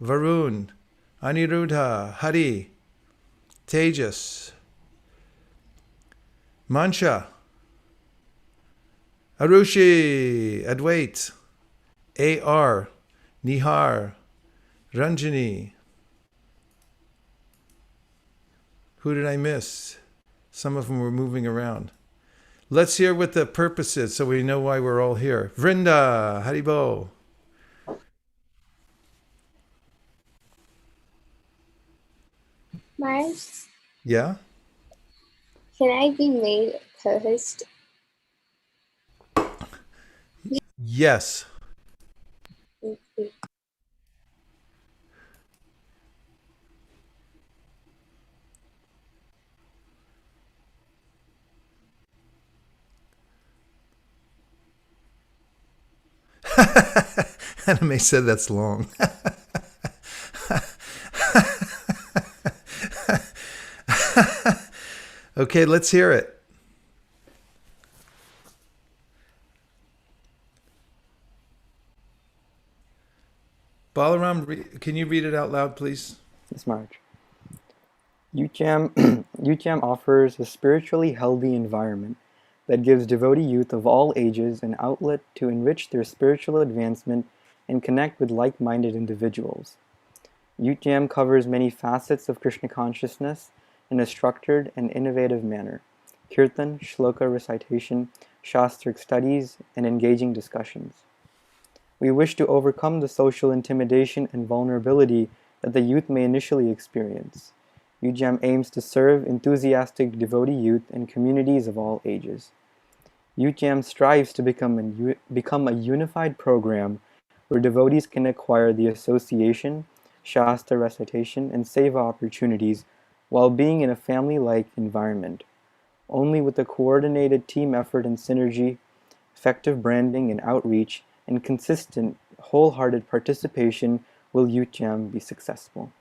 Varun, Aniruddha, Hari, Tejas, Mancha, Arushi, Advait, AR, Nihar, Ranjani. Who did I miss? Some of them were moving around. Let's hear what the purpose is so we know why we're all here. Vrinda, Haribo. Mars, Yeah? can I be made co-host? Yes. Anime said that's long. Okay, let's hear it. Balaram, can you read it out loud, please? Yes, Marge. UCHAM, UCHAM offers a spiritually healthy environment that gives devotee youth of all ages an outlet to enrich their spiritual advancement and connect with like-minded individuals. UCHAM covers many facets of Krishna consciousness in a structured and innovative manner: kirtan, shloka recitation, shastric studies, and engaging discussions. We wish to overcome the social intimidation and vulnerability that the youth may initially experience. UJAM aims to serve enthusiastic devotee youth in communities of all ages. UJAM strives to become a unified program where devotees can acquire the association, Shastra recitation, and seva opportunities while being in a family-like environment. Only with a coordinated team effort and synergy, effective branding and outreach, and consistent, wholehearted participation will UCHAM be successful.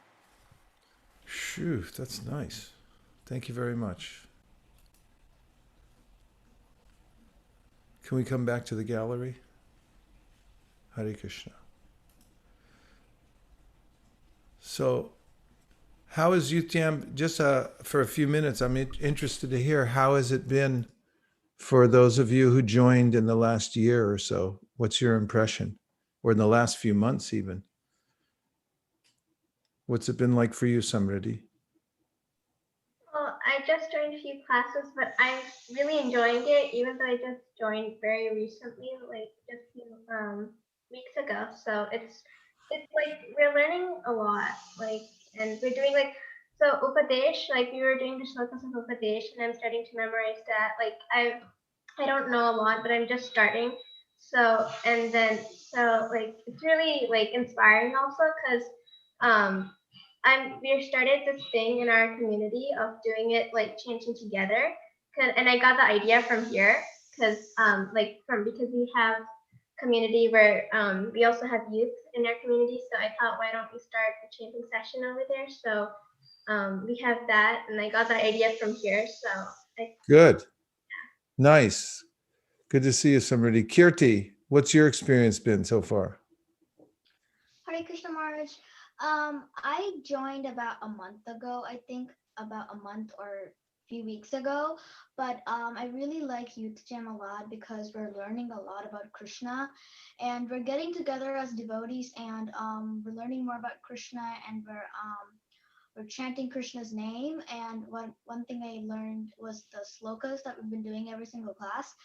Phew, that's nice. Thank you very much. Can we come back to the gallery? Hare Krishna. So, how is Youth Jam? Just for a few minutes, I'm interested to hear how has it been for those of you who joined in the last year or so. What's your impression, or in the last few months even? What's it been like for you, Samriddhi? Well, I just joined a few classes, but I'm really enjoying it, even though I just joined very recently, like just a few weeks ago. So it's like we're learning a lot, like, and we're doing like so Upadesh, like we were doing the shlokas of Upadesh, and I'm starting to memorize that. Like I don't know a lot, but I'm just starting. So and then so like it's really like inspiring also because um we started this thing in our community of doing it like chanting together, and I got the idea from here because because we have community where we also have youth in our community. So I thought, why don't we start a chanting session over there? So we have that, and I got the idea from here. So I, Good. Nice. Good to see you, Samriddhi. Kirti, what's your experience been so far? Hare Krishna Maharaj. I joined about a month ago, I think about a month or a few weeks ago. But I really like Youth Jam a lot because we're learning a lot about Krishna, and we're getting together as devotees, and we're learning more about Krishna, and we're chanting Krishna's name. And one thing I learned was the slokas that we've been doing every single class.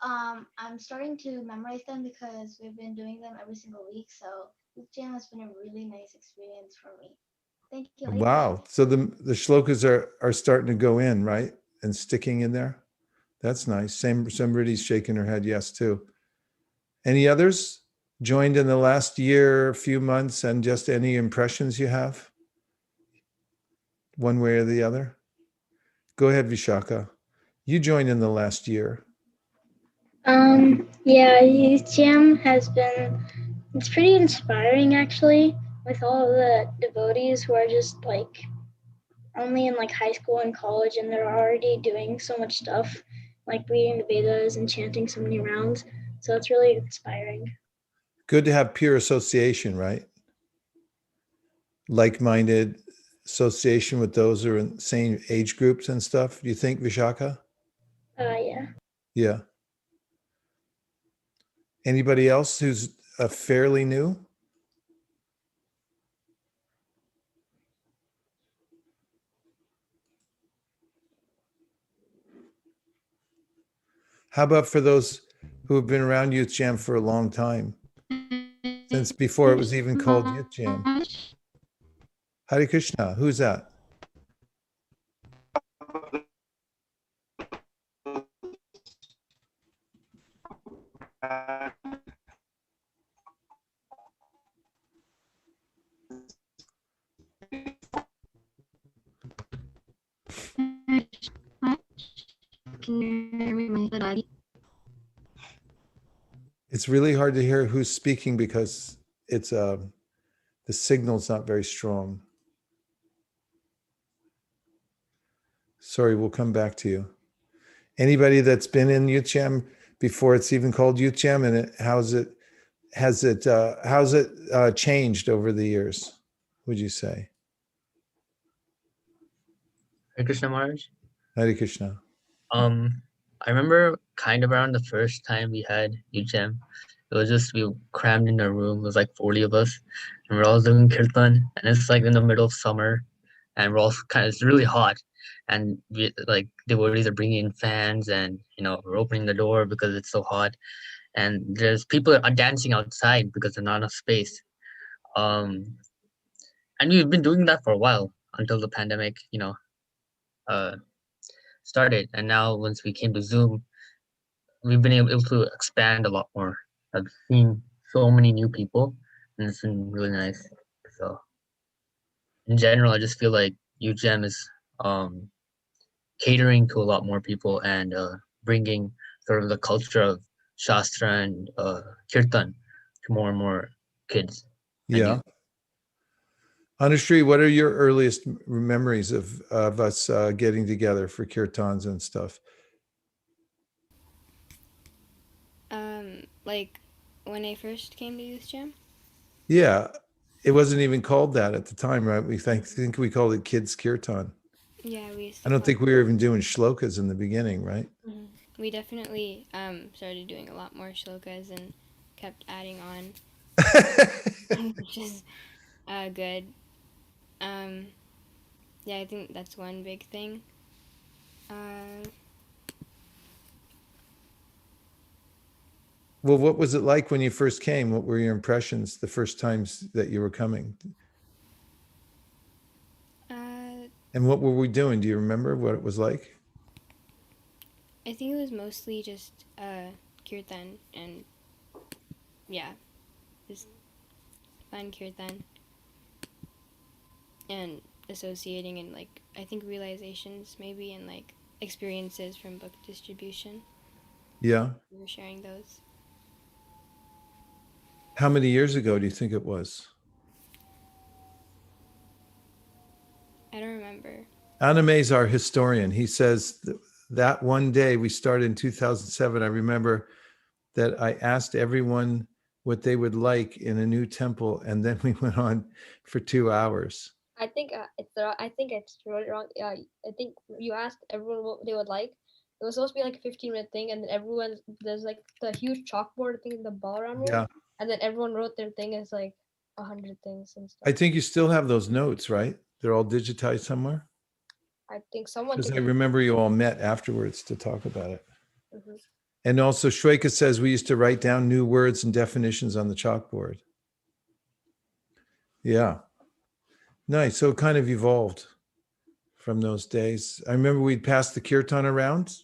I'm starting to memorize them because we've been doing them every single week. So this jam has been a really nice experience for me. Thank you. Wow. So the shlokas are starting to go in, right? And sticking in there. That's nice. Somebody's shaking her head yes too. Any others joined in the last year, few months, and just any impressions you have, one way or the other? Go ahead, Vishaka. You joined in the last year. Yeah, Youth Jam has been, it's pretty inspiring actually, with all of the devotees who are just like only in like high school and college, and they're already doing so much stuff, like reading the Vedas and chanting so many rounds. So it's really inspiring. Good to have peer association, right? like-minded association with those who are in same age groups and stuff? Do you think, Vishaka? Yeah. Yeah. Anybody else who's fairly new? How about for those who have been around Youth Jam for a long time, since before it was even called Youth Jam? Hare Krishna, who's that? It's really hard to hear who's speaking because it's the signal's not very strong. Sorry, we'll come back to you. Anybody that's been in Youth Jam before it's even called Youth Jam, and how's it changed over the years, would you say? Hare Krishna Maharaj. Hare Krishna. I remember kind of around the first time we had UGM. It was just we crammed in a room. It was like 40 of us, and we're all doing kirtan. And it's like in the middle of summer, and we're all it's really hot. And we like devotees are bringing in fans, and we're opening the door because it's so hot. And there's people are dancing outside because there's not enough space. And we've been doing that for a while until the pandemic, started. And now once we came to Zoom, we've been able to expand a lot more. I've seen so many new people, and it's been really nice. So in general, I just feel like UGM is catering to a lot more people and bringing sort of the culture of Shastra and Kirtan to more and more kids. Yeah. Anushree, what are your earliest memories of us getting together for kirtans and stuff? Like when I first came to Youth Jam? Yeah, it wasn't even called that at the time, right? We think we called it Kids Kirtan. Yeah, we used I to don't call think we were even doing shlokas in the beginning, right? We definitely started doing a lot more shlokas and kept adding on, which is good. Yeah, I think that's one big thing. Well, what was it like when you first came? What were your impressions the first times that you were coming? And what were we doing? Do you remember what it was like? I think it was mostly just kirtan and yeah, just fun kirtan and associating and like I think realizations maybe and like experiences from book distribution. Yeah. We were sharing those. How many years ago do you think it was? I don't remember. Anime our historian. He says that one day we started in 2007. I remember that I asked everyone what they would like in a new temple, and then we went on for 2 hours. I think it's really wrong. I think you asked everyone what they would like. It was supposed to be like a 15-minute thing, and then there's like the huge chalkboard thing in the ballroom room, Yeah. and then everyone wrote their thing as like 100 things and stuff. I think you still have those notes, right? They're all digitized somewhere. I think someone. Because I remember you all met afterwards to talk about it. Mhm. And also Shweka says we used to write down new words and definitions on the chalkboard. Yeah. Nice. So it kind of evolved from those days. I remember we'd pass the kirtan around.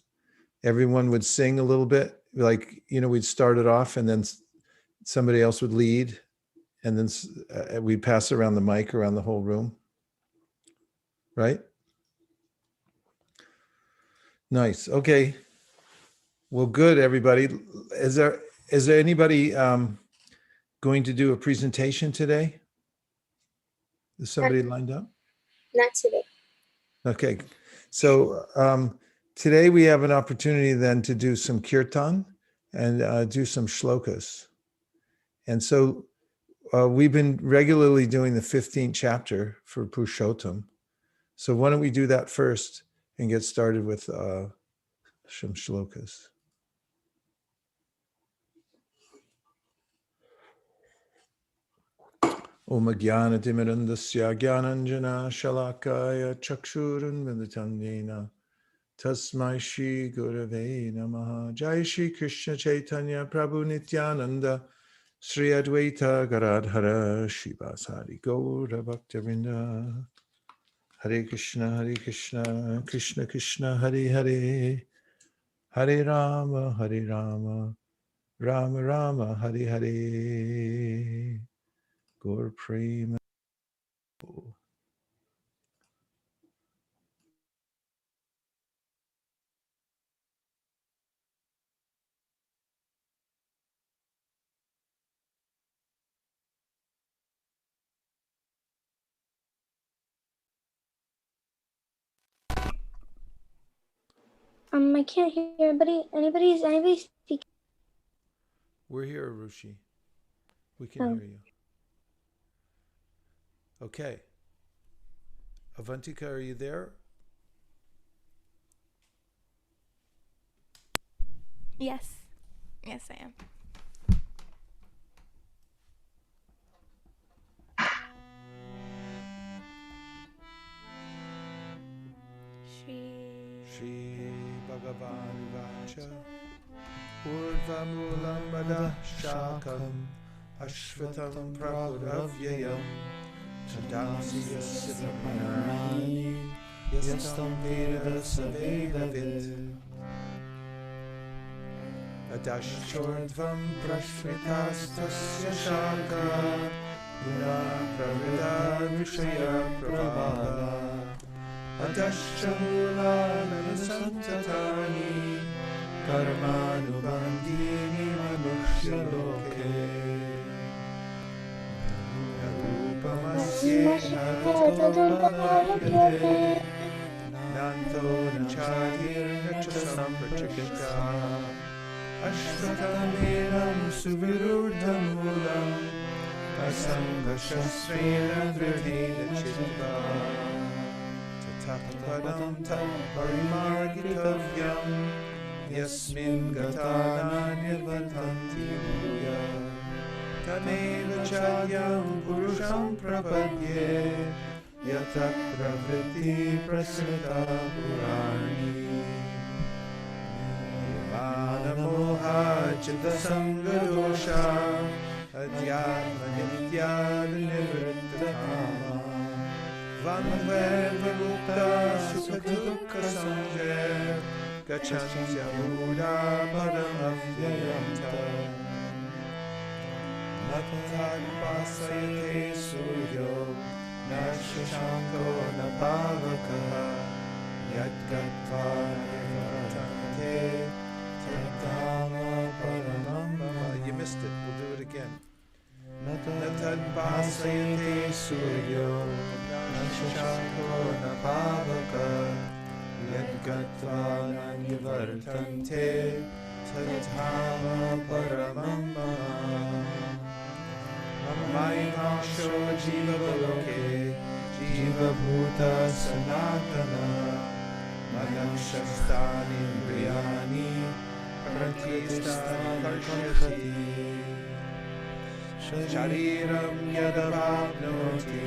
Everyone would sing a little bit. Like, we'd start it off and then somebody else would lead. And then we'd pass around the mic around the whole room. Right? Nice. Okay. Well, good, everybody. Is there anybody going to do a presentation today? Is somebody lined up? Not today. Okay. So today we have an opportunity then to do some kirtan and do some shlokas. And so we've been regularly doing the 15th chapter for Purushottam. So why don't we do that first and get started with some shlokas. Om Jnana Timirandasya Jnananjana Shalakaya Chakshuran Viditandena Tasmai Shri Gurave Namaha. Jai Shri Krishna Chaitanya Prabhu Nityananda Sri Advaita Garadhara Shivasari Gaura Bhaktavinda. Hare Krishna, Krishna Krishna, Hare Hare, Hare Rama, Rama Rama, Hare Hare. Gaur Prema. I can't hear anybody. Anybody speak? We're here, Rushi. We can hear you. Okay. Avantika, are you there? Yes. Yes, I am. Shri Bhagavan Vacha Urdvamulam Madah Shakam Ashvatam Prabhudavyayam Tadasya Siddhamanani Yastam Veda Savedavid Adashchordvam Prashvitastasya Shaka Guna Pravida Vishaya Prabhava Adashchamulana Santatani Karmanubandini Manushaloke Rupamasye Naradolabhyate Nanto Nachadir Nachasamprachishka Ashvataminam Suvirudhamulam Asangashasrena Dridhina Chitta Tapadam tam parimargitavyam Yasmin gatana nirvatanti bhuya Tameva chadyam purusham prapadye Yatak pravritti prasrita purani Nirvana moha chitta sangadosha Adhyatma nitya nivritta kama Vanvedvamukta sukha sanje Gacchantya muda padamavyayamta Natad pasayate suryo Nashashanko napavaka Yadgatva nivartate Tatama paramam. You missed it, we'll do it again. Natad pasayate suryo Nashashanko napavaka Yadgatva nivartante Tatama paramam mama Mamayimasho jiva baloke Jiva bhuta sanatana Manakshastani briyani Pratistani karshati Shariram yadavapnoti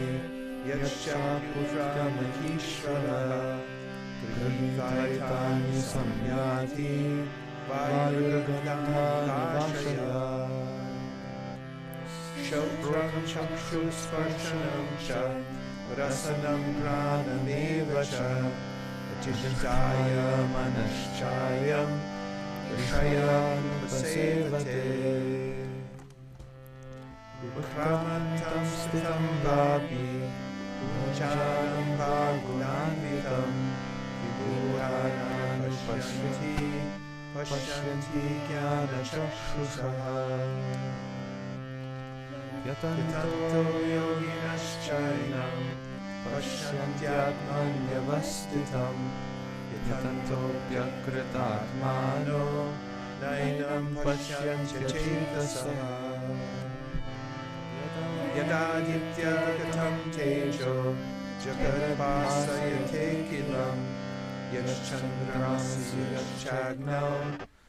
Yascha putramakishvara Grihvaitani samyati Vayurgandhani vashaya Shobram chakshuspashanam cha Rasanam pranameva cha Achishaya manaschayam Vishayam pasevate Ukramantam sthitam vapi Ucharam bhagunanvitam Vibhuranam Pashyanti jnana chakshusaha Yatanto yoginaschainam Pashyantyatmanyavastitam Yatanto pyakritatmano Nainam pashyantya chetasaha Yadadityagatam tejo jagadabhasayate kilam yashchandramasi yachagno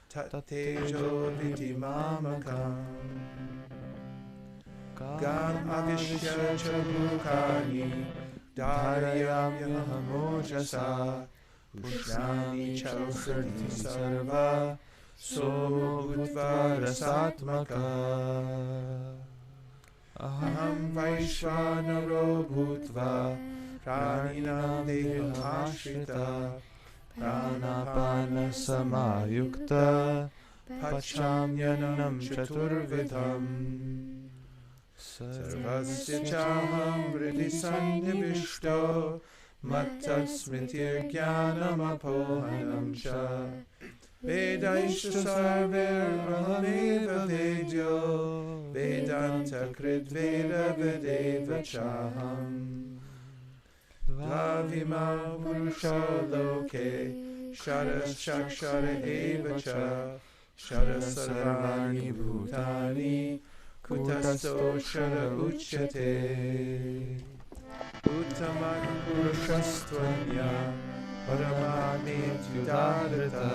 tattejo vidimamakam Gam avishya chabukani Dharyamyamojasa Pushnani chausarti sarva Somo bhutva rasatmaka Aham vaishvanaro bhutva Praninam deham ashrita Pranapana samayukta Pachamyanam chaturvidham Sarvasya chaham vriddhi sannivishto Mattat smritir jnanam apohanam cha Vedaisha sarver ahameva vedyo Vedanta krit veda vedeva chaham Dvavima purusho loke Sharas chakshara eva cha Sharas sarvani bhutani Kutasto shara uchyate Uttaman purushastvanya Paramamithyudarata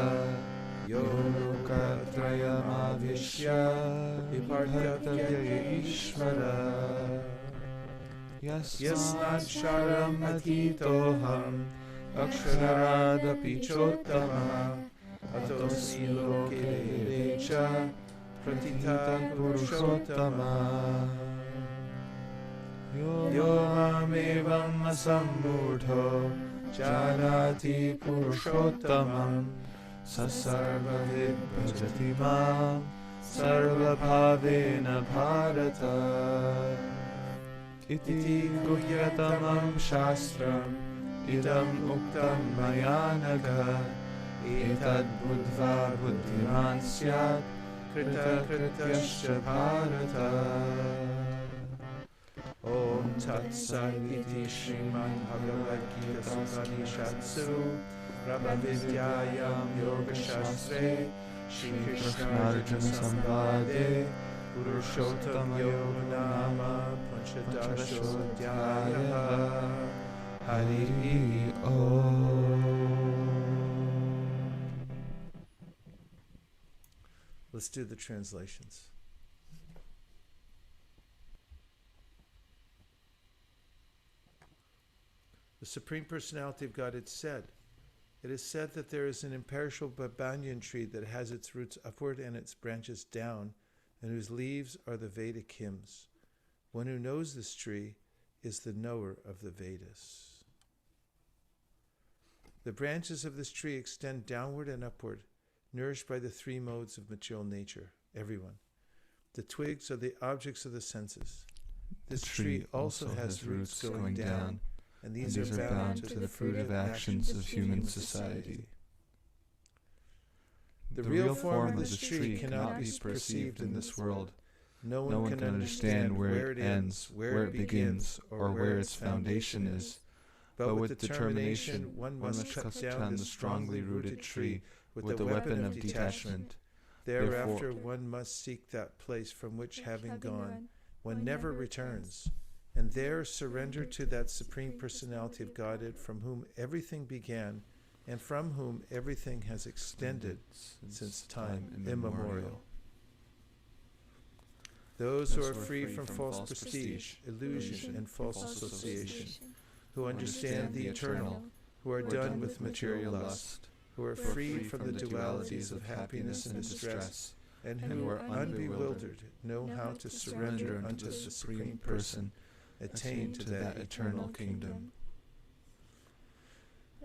Yogatrayamavishya Vipartavya Ishvara Yasnat sharam atitoham Aksharadapi chottama Atosi loke vecha Pratita Purushottama Yo mamevam asammudho Janati Purushottamam Sasarvavid bhajati mam Sarvabhavena bharata Iti guhyatamam shastram Idam uktam mayanaga Etad buddha buddhiman syat Krita krityascha bharata Om Tat Sat iti Srimad Bhagavad Gita Upanishatsu Brahma Vidyayam Yoga Shastre Shri Krishna Arjuna Samvade Purushottam Yoga Nama Panchadashodhyaya Hari Om. Let's do the translations. The Supreme Personality of Godhead said, "It is said that there is an imperishable banyan tree that has its roots upward and its branches down, and whose leaves are the Vedic hymns. One who knows this tree is the knower of the Vedas." The branches of this tree extend downward and upward, nourished by the three modes of material nature, everyone. The twigs are the objects of the senses. This tree also has roots going down, and these are bound to the fruit of actions of human society. The real form of this tree cannot be perceived in this world. No one can understand where it ends, where it begins, or where its foundation is. But with determination, one must cut down the strongly rooted tree with the weapon of detachment. Thereafter, one must seek that place from which, having gone, one never returns, and there surrender to that Supreme Personality of Godhead from whom everything began and from whom everything has extended since time immemorial. Those who are free from false prestige, illusion, and false association, who understand the eternal, who are done with material lust, who are freed from the dualities of happiness and distress, and who are unbewildered, know how to surrender unto the Supreme Person, attain to that eternal kingdom.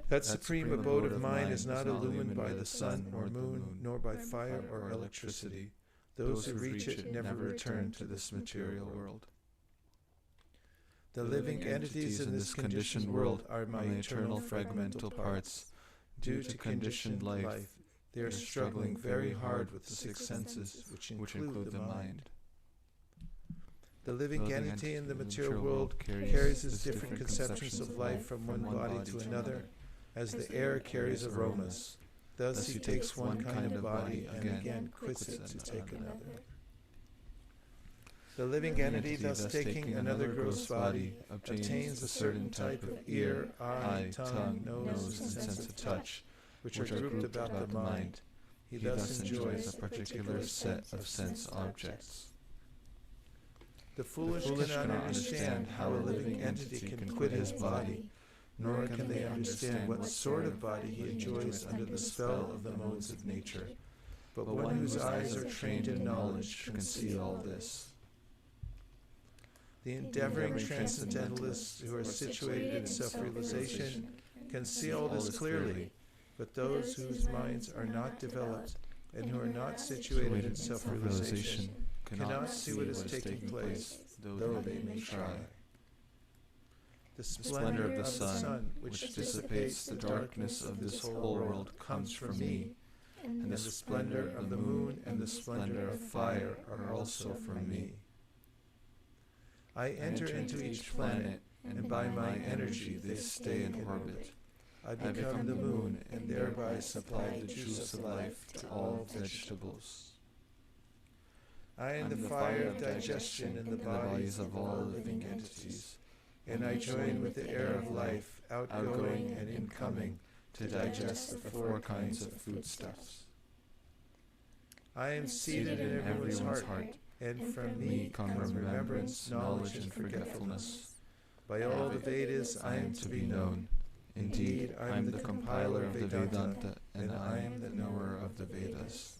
That supreme abode of mine is not illumined by the sun or moon, nor by fire or electricity. Those who reach it never return to this material world. The living entities in this conditioned world are my eternal fragmental parts. Due to conditioned life, they are struggling very hard with the six senses, which include the mind. The living entity in the material world carries its different conceptions of life from one body to another, as the air carries aromas. Thus he takes one kind of body and again quits it to take another. The living entity, thus taking another gross body, obtains a certain type of ear, eye, tongue, nose, and sense of touch, which are grouped about the mind. He thus enjoys a particular set of sense objects. The foolish cannot understand how a living entity can quit his body, nor can they understand what sort of body he enjoys under the spell of the modes of nature. But one whose eyes are trained in knowledge can see all this. The endeavoring transcendentalists who are situated in self-realization can see all this clearly, but those whose minds are not developed and who are not situated in self-realization cannot see what is taking place, though they may try. The splendor of the sun, which dissipates the darkness of this whole world, comes from me, and the splendor of the moon and the splendor of fire are also from me. I enter into each planet, and by my energy they stay in orbit. I become the moon, and thereby supply the juice of life to all vegetables. I am the fire of digestion in the bodies of all living entities, and I join with the air of life, outgoing and incoming, to digest the 4 kinds of foodstuffs. I am seated in everyone's heart, and from me come remembrance, knowledge, and forgetfulness. By all the Vedas I am to be known. Indeed, I am the compiler of the Vedanta, and I am the knower of the Vedas.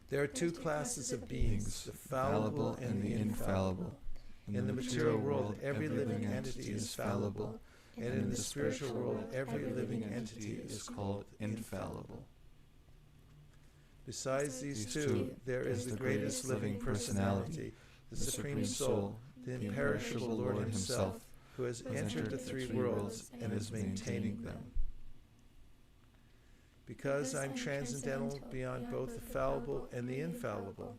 There are 2 classes of beings, the fallible and the infallible. In the material world, every living entity is fallible, and in the spiritual world, every living entity is called infallible. Besides these 2, there is the greatest living personality, the Supreme Soul, the imperishable Lord himself, who has entered the 3 worlds and is maintaining them. Because I'm transcendental beyond both the fallible and the infallible,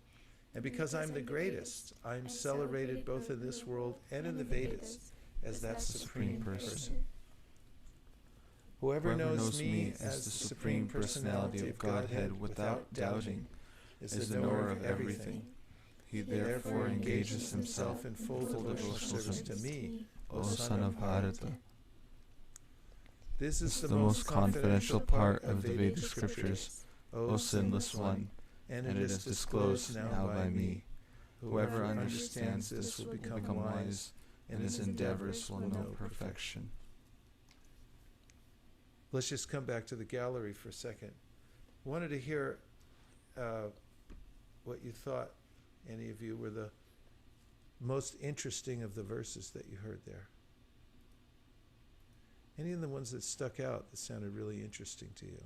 and because I'm the greatest, I'm celebrated both in this world and in the Vedas as that Supreme Person. Whoever knows me as the Supreme Personality of Godhead without doubting is the knower of everything. He therefore engages himself in full devotional service to me, O son of Bharata. This is the most confidential part of the Vedic scriptures, O sinless one, and it is disclosed now by me. Whoever understands this will become wise, and his endeavors will know perfection. Let's just come back to the gallery for a second. Wanted to hear what you thought, any of you, were the most interesting of the verses that you heard there. Any of the ones that stuck out that sounded really interesting to you?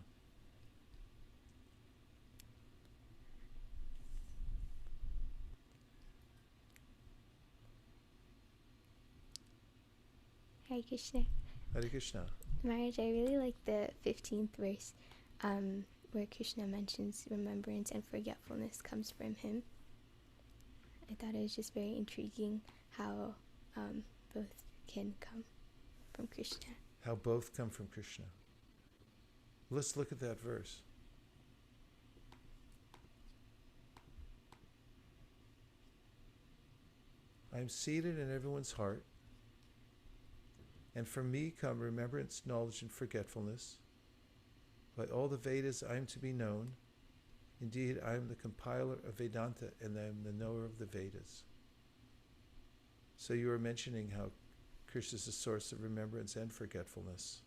Hare Krishna. Hare Krishna. Maharaj, I really like the 15th verse where Krishna mentions remembrance and forgetfulness comes from him. I thought it was just very intriguing how both can come from Krishna. How both come from Krishna. Let's look at that verse. I'm seated in everyone's heart, and from me come remembrance, knowledge, and forgetfulness. By all the Vedas I am to be known. Indeed, I am the compiler of Vedanta, and I am the knower of the Vedas. So you were mentioning how Krishna is the source of remembrance and forgetfulness.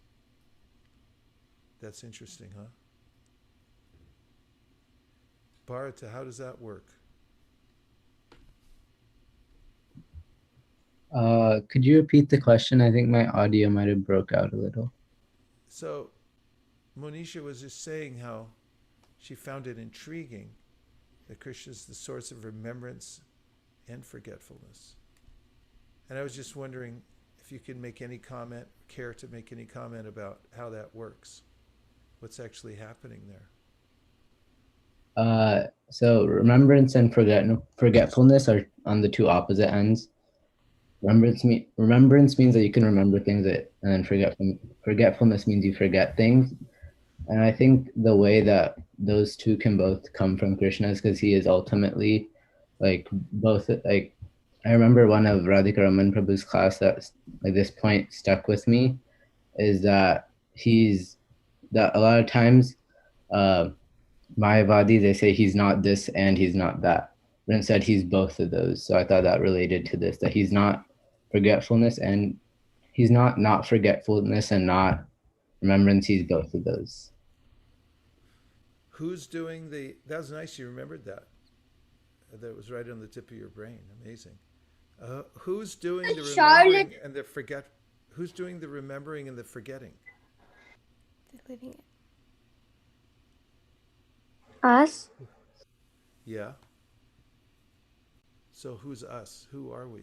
That's interesting, huh? Bharata, how does that work? Could you repeat the question? I think my audio might have broke out a little. So Monisha was just saying how she found it intriguing that Krishna is the source of remembrance and forgetfulness. And I was just wondering if you can make any comment, care to make any comment about how that works. What's actually happening there? So remembrance and forgetfulness are on the 2 opposite ends. Remembrance means that you can remember things, and then forgetfulness means you forget things. And I think the way that those 2 can both come from Krishna is because he is ultimately like both like I remember one of Radhika Raman Prabhu's class that like this point stuck with me is that he's that a lot of times Mayavadi they say he's not this and he's not that, but instead he's both of those. So I thought that related to this, that he's not forgetfulness and he's not forgetfulness and not remembrance. He's both of those. Who's doing the? That was nice. You remembered that. That was right on the tip of your brain. Amazing. Who's doing the remembering and the forget? Who's doing the remembering and the forgetting? The living. Us? Yeah. So who's us? Who are we?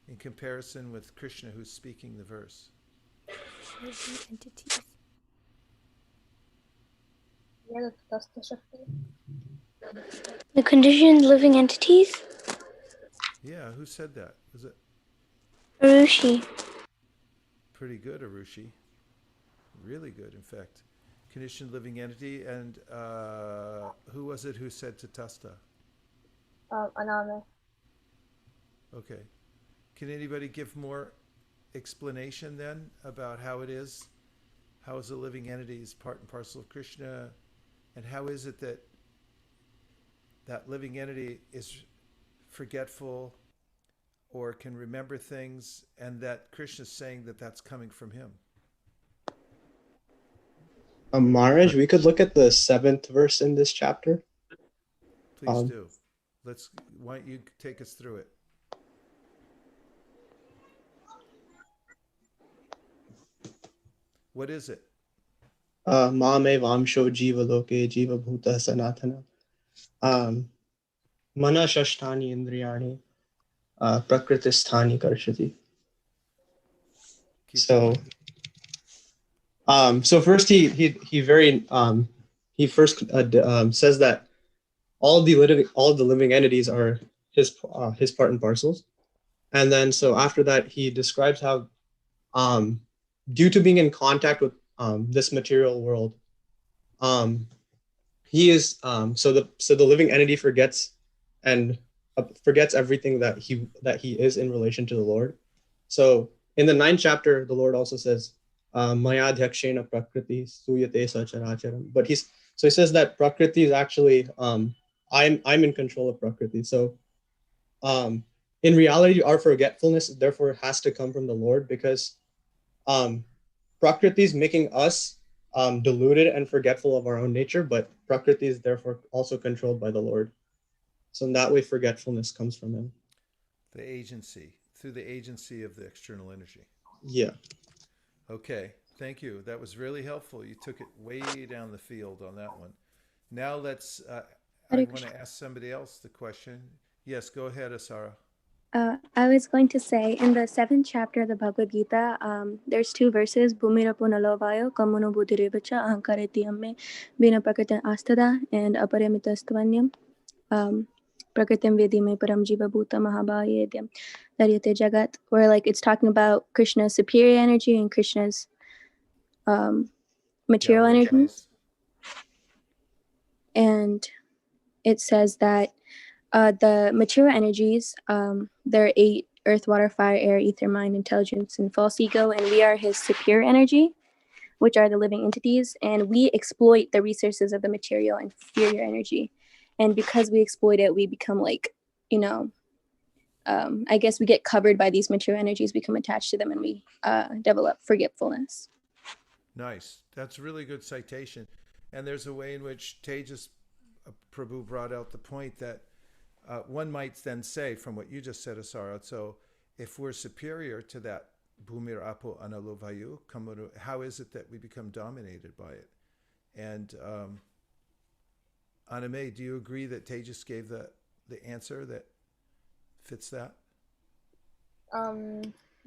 In comparison with Krishna, who's speaking the verse. Living entities. Yeah, that's the Shakti. The conditioned living entities? Yeah, who said that? Was it Arushi. pretty good, Arushi? Really good, in fact. Conditioned living entity, and who was it who said Tatasta? Aname. Okay. Can anybody give more explanation then about how it is? How is a living entity is part and parcel of Krishna? And how is it that that living entity is forgetful or can remember things, and that Krishna is saying that that's coming from him? Maharaj, we could look at the 7th verse in this chapter. Please do. Why don't you take us through it? What is it? Mame vamsho jiva loke jiva bhuta sanatana. Mana shashtani indriyani prakritisthani karshati. So first he first says that all the living entities are his part and parcels, and then so after that he describes how due to being in contact with this material world, he is so the living entity forgets everything that he is in relation to the Lord. So in the 9th chapter, the Lord also says, Maya dhakshena prakriti suyate sacharacharam. But he says that prakriti is actually I'm in control of prakriti. So in reality, our forgetfulness therefore has to come from the Lord, because prakriti is making us deluded and forgetful of our own nature, but prakriti is therefore also controlled by the Lord. So in that way, forgetfulness comes from him. The agency, through the agency of the external energy. Yeah. Okay, thank you. That was really helpful. You took it way down the field on that one. Now let's, I want to ask somebody else the question. Yes, go ahead, Asara. I was going to say, in the 7th chapter of the Bhagavad Gita, there's 2 verses, Bhumira punalovayo kamono buddhirevacha ahankareti amme vina prakritan astada and aparamitastvanyam prakritam vedime param jiva bhuta mahabhayedyam daryate jagat, where like it's talking about Krishna's superior energy and Krishna's material energy. Nice. And it says that the material energies, there are 8: earth, water, fire, air, ether, mind, intelligence, and false ego, and we are his superior energy, which are the living entities, and we exploit the resources of the material inferior energy. And because we exploit it, we become like, I guess we get covered by these material energies, become attached to them, and we develop forgetfulness. Nice. That's a really good citation. And there's a way in which Tejas Prabhu brought out the point that one might then say, from what you just said, Asara, so if we're superior to that Bhumir Apo Analovayu, how is it that we become dominated by it? And Aname, do you agree that Tejas gave the answer that fits that?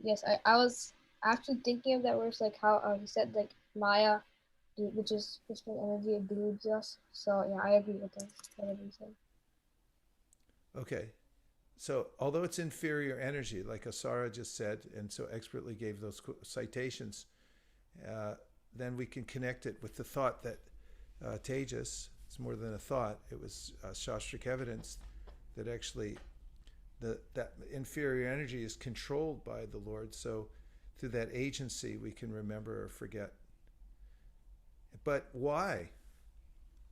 Yes, I was actually thinking of that verse, like how he said like Maya, which is Krishna energy, it deludes us. So yeah, I agree with that. Whatever you said. Okay. So although it's inferior energy, like Asara just said, and so expertly gave those citations, then we can connect it with the thought that Tejas, it's more than a thought, it was shastric evidence that actually that inferior energy is controlled by the Lord. So through that agency, we can remember or forget. But why?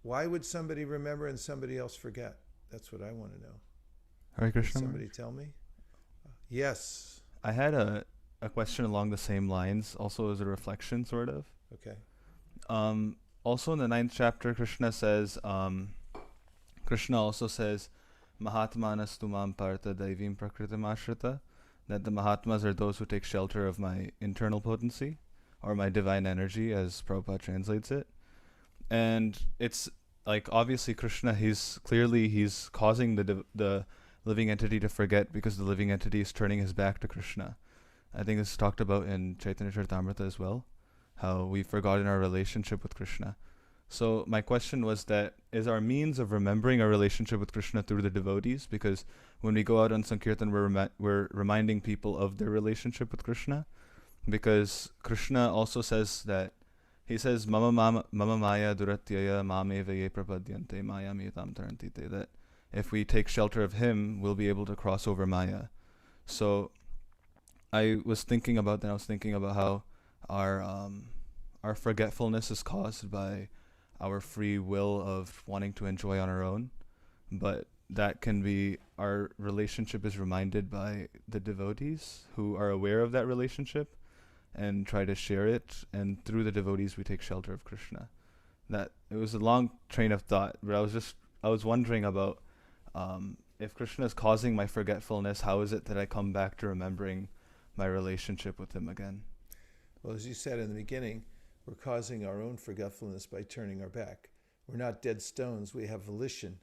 Why would somebody remember and somebody else forget? That's what I want to know. Hare Can Krishna. somebody tell me? Yes. I had a question along the same lines, also as a reflection, sort of. Okay. Also in the 9th chapter, Krishna also says, Mahatmanas tumam partha daivim prakritim ashrita, that the Mahatmas are those who take shelter of my internal potency, or my divine energy, as Prabhupada translates it. And it's like, obviously Krishna, he's causing the living entity to forget, because the living entity is turning his back to Krishna. I think it's talked about in Chaitanya Charitamrita as well, how we've forgotten our relationship with Krishna. So my question was that, is our means of remembering our relationship with Krishna through the devotees? Because when we go out on Sankirtan, we're reminding people of their relationship with Krishna. Because Krishna also says that, he says, Mama maya duratyaya mameva ye prapadyante maya miyatam tarantite, that if we take shelter of him, we'll be able to cross over Maya. So I was thinking about how our forgetfulness is caused by our free will of wanting to enjoy on our own, but that can be, our relationship is reminded by the devotees who are aware of that relationship and try to share it, and through the devotees we take shelter of Krishna. That it was a long train of thought, but I was wondering about if Krishna is causing my forgetfulness, how is it that I come back to remembering my relationship with him again? Well, as you said in the beginning, we're causing our own forgetfulness by turning our back. We're not dead stones, we have volition.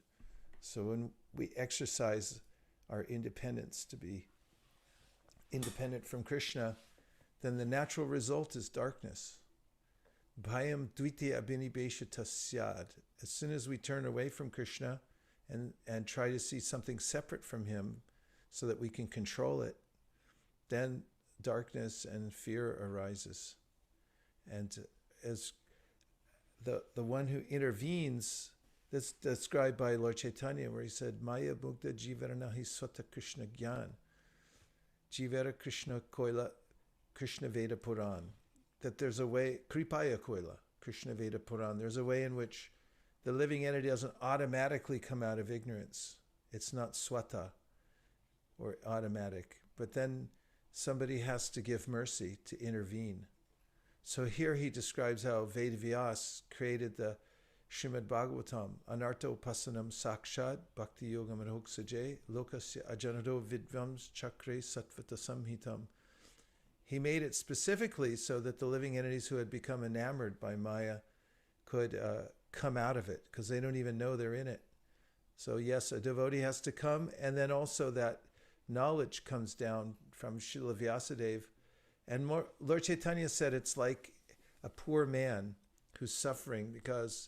So when we exercise our independence to be independent from Krishna, then the natural result is darkness. Bhayam dvitiya abhinibheshita syad. As soon as we turn away from Krishna and try to see something separate from him so that we can control it, then darkness and fear arises. And as the one who intervenes, that's described by Lord Chaitanya, where he said, Maya Mugda Jivaranahi Sota Krishna Gyan, Jivara Krishna Koila Krishna Veda Puran. That there's a way, Kripaya Koila, Krishna Veda Puran, there's a way in which the living entity doesn't automatically come out of ignorance. It's not swata or automatic. But then somebody has to give mercy to intervene. So here he describes how Vedavyas created the Srimad Bhagavatam, Anartha Upasanam Sakshad Bhakti Yogam Anhoksaje Lokasya Ajanado Vidvams Chakre Satvata Samhitam. He made it specifically so that the living entities who had become enamored by Maya could come out of it, because they don't even know they're in it. So yes, a devotee has to come, and then also that knowledge comes down from Srila Vyasadeva. And Lord Chaitanya said it's like a poor man who's suffering because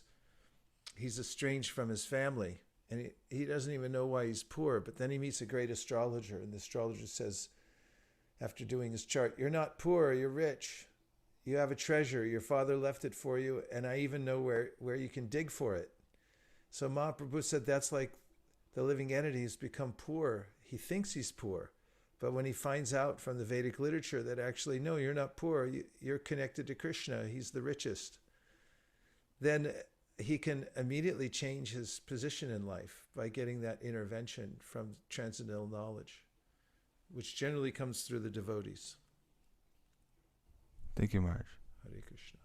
he's estranged from his family, and he doesn't even know why he's poor. But then he meets a great astrologer, and the astrologer says, after doing his chart, you're not poor, you're rich. You have a treasure. Your father left it for you, and I even know where you can dig for it. So Mahaprabhu said that's like the living entity has become poor. He thinks he's poor. But when he finds out from the Vedic literature that actually, no, you're not poor, you're connected to Krishna, he's the richest, then he can immediately change his position in life by getting that intervention from transcendental knowledge, which generally comes through the devotees. Thank you, Maharaj. Hare Krishna.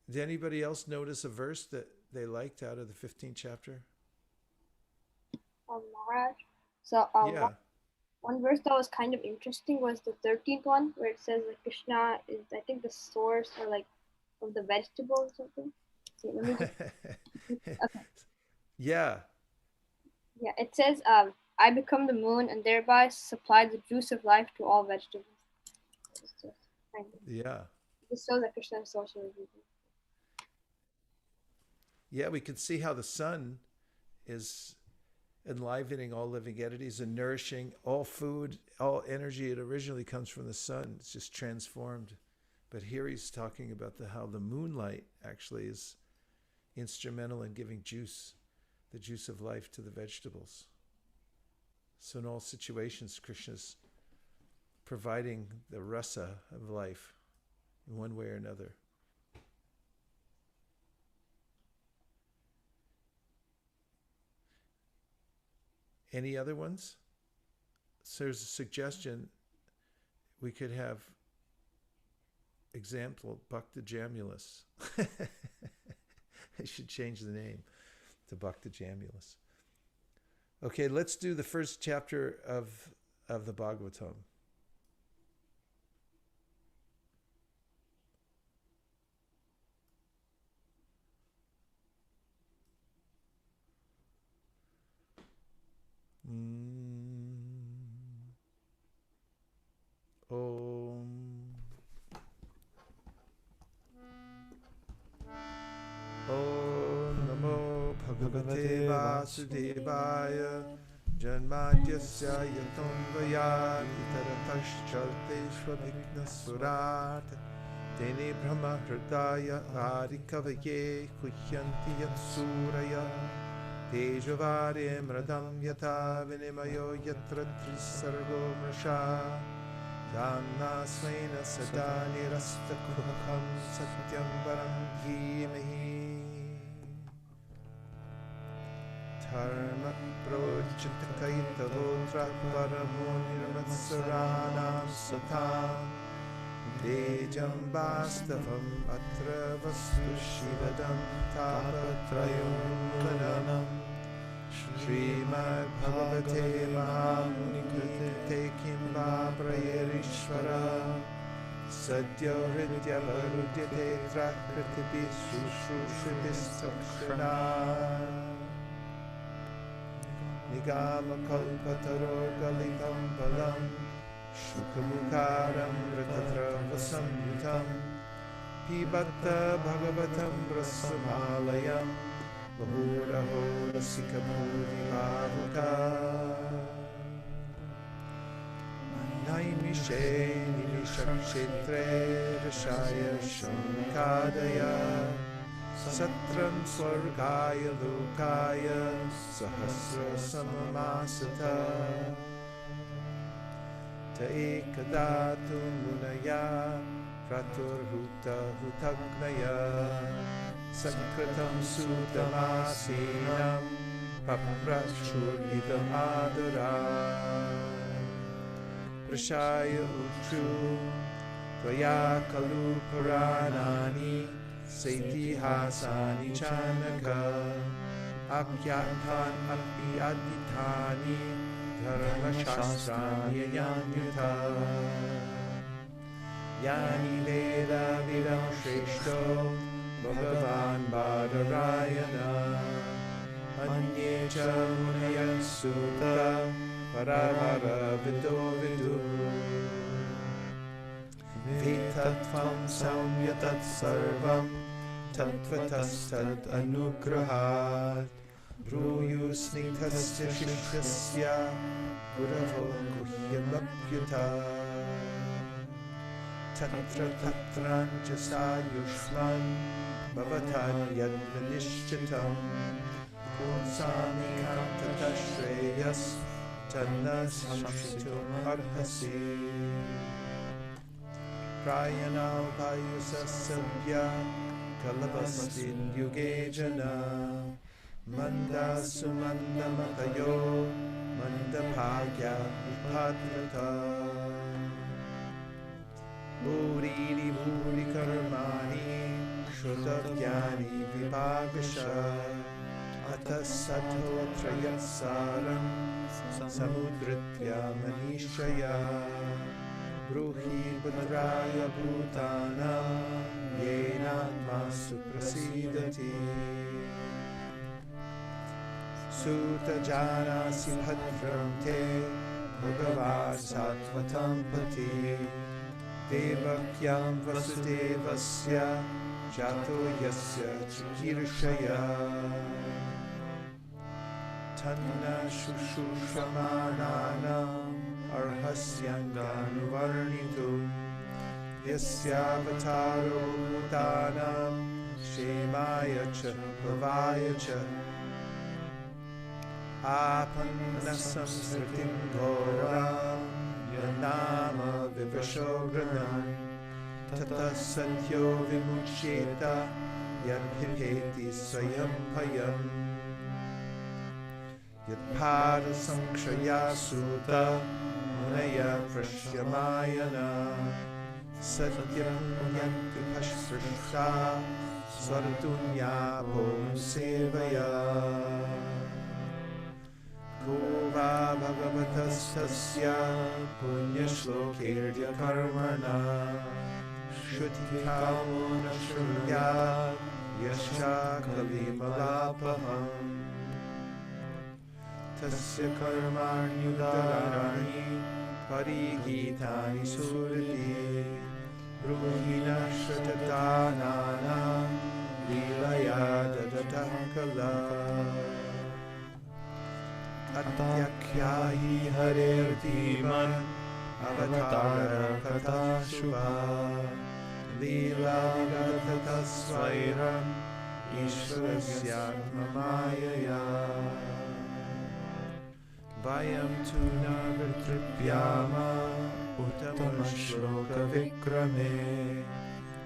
Did anybody else notice a verse that they liked out of the 15th chapter? Maharaj. So Yeah. one verse that was kind of interesting was the 13th one, where it says that Krishna is, I think, the source or like of the vegetable or something. See, let me just, okay. Yeah. Yeah, it says, I become the moon and thereby supply the juice of life to all vegetables. It's just kind of, Yeah. this shows that Krishna is the source of everything. Yeah, we can see how the sun is enlivening all living entities and nourishing all food, all energy. It originally comes from the sun. It's just transformed. But here he's talking about how the moonlight actually is instrumental in giving juice the juice of life to the vegetables. So in all situations, Krishna's providing the rasa of life in one way or another. Any other ones? So there's a suggestion we could have example Bhakta Jamulus. I should change the name to Bhakta Jamulus. Okay, let's do the first chapter of the Bhagavatam. Om. Om Namo Bhagavate Vasudevaya Janmadyasya Yatonvaya Vitarataschalteshvabhigna Surat Tene Brahma Hridaya Adikavaye Kuhyanti Yatsuraya Tejavare Mradam Yata Vinimayo Yatra Trisargo Mrasha Dhamnasvaina Sada Nirasta Kuhakam Satyam Varam Dhimahi Dharma Projitakaita Votra Paramo Nirmatsaranam Satam Dejam Bastavam Atra Vastu Shivadam Tapatrayam Mananam Srimad Bhagavate Mahamuni Kimba Prayerishvara Sadyo Hridya Varudyate Trakritibi Sushushibis Takshana Nigama Kalpataro Galitam Balam Shukamukaram Ratatra Vasamyutam Pibatta Bhagavatam Rasamalayam Bahuraho Rasika Bhuri Bhavuka Naimishe Nimishakshetre Rashaya Shankadaya Satram Swargaya Lokaya Sahasra Samamasata Ta ekadatu munaya Praturhuta Hutagnaya Sankritam Sutamasinam Paprachur Idam Adara Prashaya Utru Tvaya Kalu Puranani Saitihasani Chanaka Akyathan Api Aditani Dharma Shastrani Yanyuta Yani Veda Vidam Shreshto Bhagavan Badarayana Anye Cha Munayan Sutta Paravara Vido Vidu Vitatvam Samyatat Sarvam Tatvatastad Anugrahat Bruyu Snigdhasya Shikhyasya Guravo Guhyamapyuta Tatra Tatrancha Sayushman Bhavatan Yadvanishchitam Punsami Kantata Shreyas Tannas Hamshitum Arhasi Prayana Payusasabhya Kalabastin Yugejana Manda Sumanda Matayo Manda Bhagya Upadrata Bhuriri Bhuri Karmani Shrutavyani Vibhagasha Atasato Trayatsaram Samudritya Manishaya Bruhi Bhadraya Bhutana Yenatma Suprasidati Suta Janasi Bhadram Te Bhagavad Sattvatam Pati Devakyam Vasudevasya Jato Yasya Chikirshaya Tanna Shushushamananam Arhasyanganu Varnitum Yasyavataro Bhutanam Shemaya Cha Bhavaya Cha Apanna samsritim ghoram yanama vivashodranam tata sadhyo vimuchyeta yadhipeti swayam payam yadpada sankshaya suta munaya prashyamayana satyam yanti pashprishta svartunya pom sevaya Kova bhagavatastasya punyashlokirya karmana shrutikamo na shruya yascha kalimalapaham tasya karmanyudarani parigitani surati bruhina shrutatanana lilaya dadatahkala Atakyahi Harer Dhiman Avatara Katha Shubha Leela Vigatata Svairam Ishvarasyatma Mayaya Vayam Tuna Vitripyama Uttama Shloka Vikrame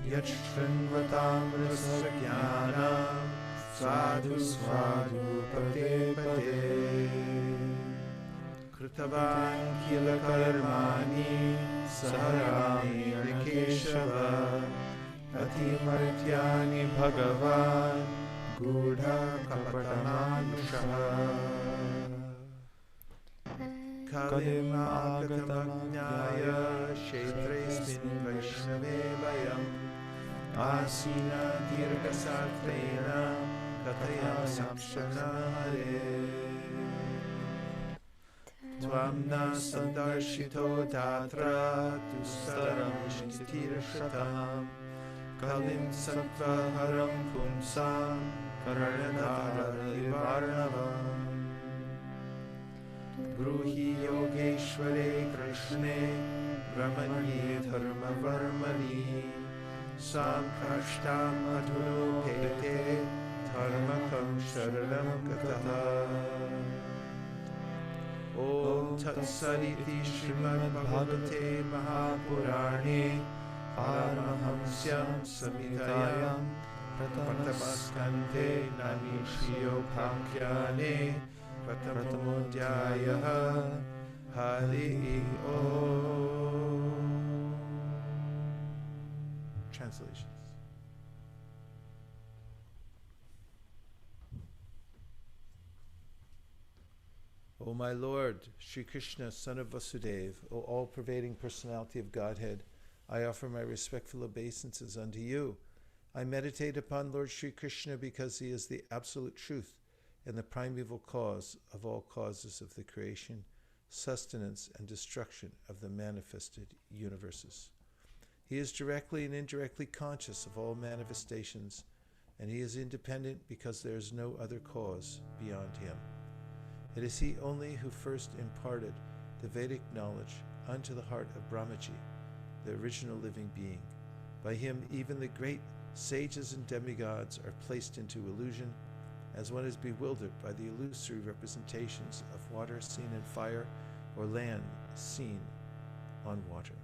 Yachshrinvatam Rasakyanam Sadhu Sadhu Pade Pade Kritavan Kila Karmani Saharami Rikeshava Atimartyani Bhagavan Gudha Kapatamanushaha Kalima Agatamanyaya Kshetresmin Vaishnave Vayam Asina Dirgasatrena Katayam Samshana Hare Tvamna Sandarshito Tatra Tustaram Shtirshatam Kalim Sattva Haram Pumsam Karanadara Varnavam Bruhi Yogeshware Krishne Brahmanye Dharma Varmani Samkashtam Adhuru Pete Dharmakam Sharanam Gataha Om Tat Sariti Srimad Bhagavate Mahapurane Paramahamsyam Samhitayam Pratamaskante Nanishyo Bhakyane Pratamodhyayaha Hari Om. Translations. O my Lord, Sri Krishna, son of Vasudeva, O all-pervading personality of Godhead, I offer my respectful obeisances unto you. I meditate upon Lord Sri Krishna because he is the absolute truth and the primeval cause of all causes of the creation, sustenance, and destruction of the manifested universes. He is directly and indirectly conscious of all manifestations, and he is independent because there is no other cause beyond him. It is he only who first imparted the Vedic knowledge unto the heart of Brahmaji, the original living being. By him even the great sages and demigods are placed into illusion, as one is bewildered by the illusory representations of water seen in fire or land seen on water.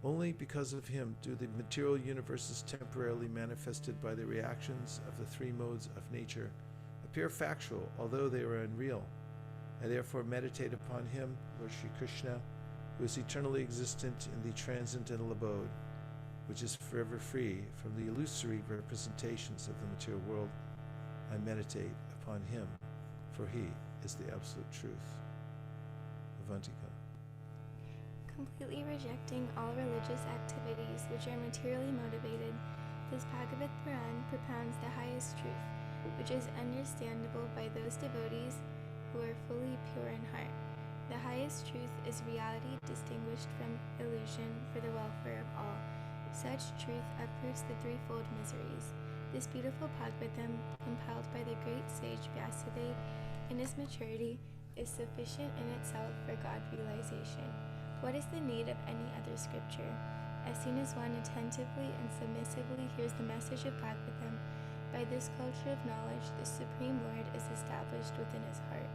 Only because of him do the material universes temporarily manifested by the reactions of the three modes of nature appear factual, although they are unreal. I therefore meditate upon him, Lord Sri Krishna, who is eternally existent in the transcendental abode, which is forever free from the illusory representations of the material world. I meditate upon him, for he is the absolute truth. Avantika. Completely rejecting all religious activities which are materially motivated, this Bhagavad Puran propounds the highest truth, which is understandable by those devotees who are fully pure in heart. The highest truth is reality distinguished from illusion for the welfare of all. Such truth uproots the threefold miseries. This beautiful Bhagavatam, compiled by the great sage Vyasadeva in his maturity, is sufficient in itself for God realization. What is the need of any other scripture? As soon as one attentively and submissively hears the message of Bhagavatam, By this culture of knowledge, the Supreme Lord is established within his heart.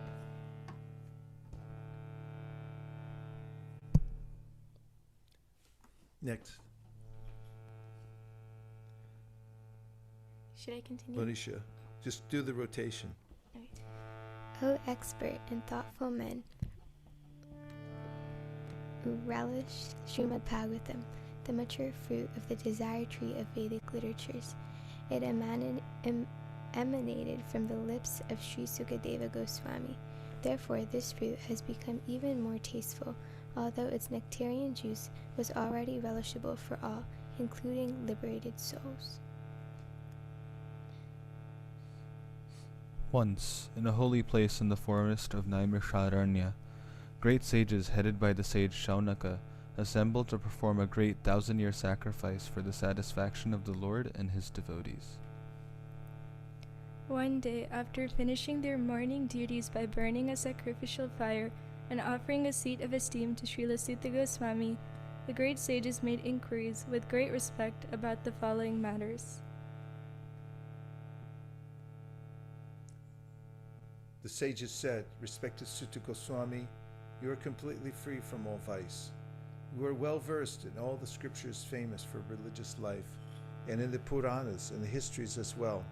Next, Should I continue? Monisha, just do the rotation. O expert and thoughtful men, relish Srimad Bhagavatam, the mature fruit of the desire tree of Vedic literatures. It emanated from the lips of Sri Sukadeva Goswami. Therefore, this fruit has become even more tasteful, although its nectarian juice was already relishable for all, including liberated souls. Once, in a holy place in the forest of Naimisharanya, great sages headed by the sage Shaunaka assembled to perform a great 1,000-year sacrifice for the satisfaction of the Lord and his devotees. One day, after finishing their morning duties by burning a sacrificial fire and offering a seat of esteem to Srila Sutta Goswami, the great sages made inquiries with great respect about the following matters. The sages said, respected Sutta Goswami, you are completely free from all vice. You are well versed in all the scriptures famous for religious life, and in the Puranas and the histories as well.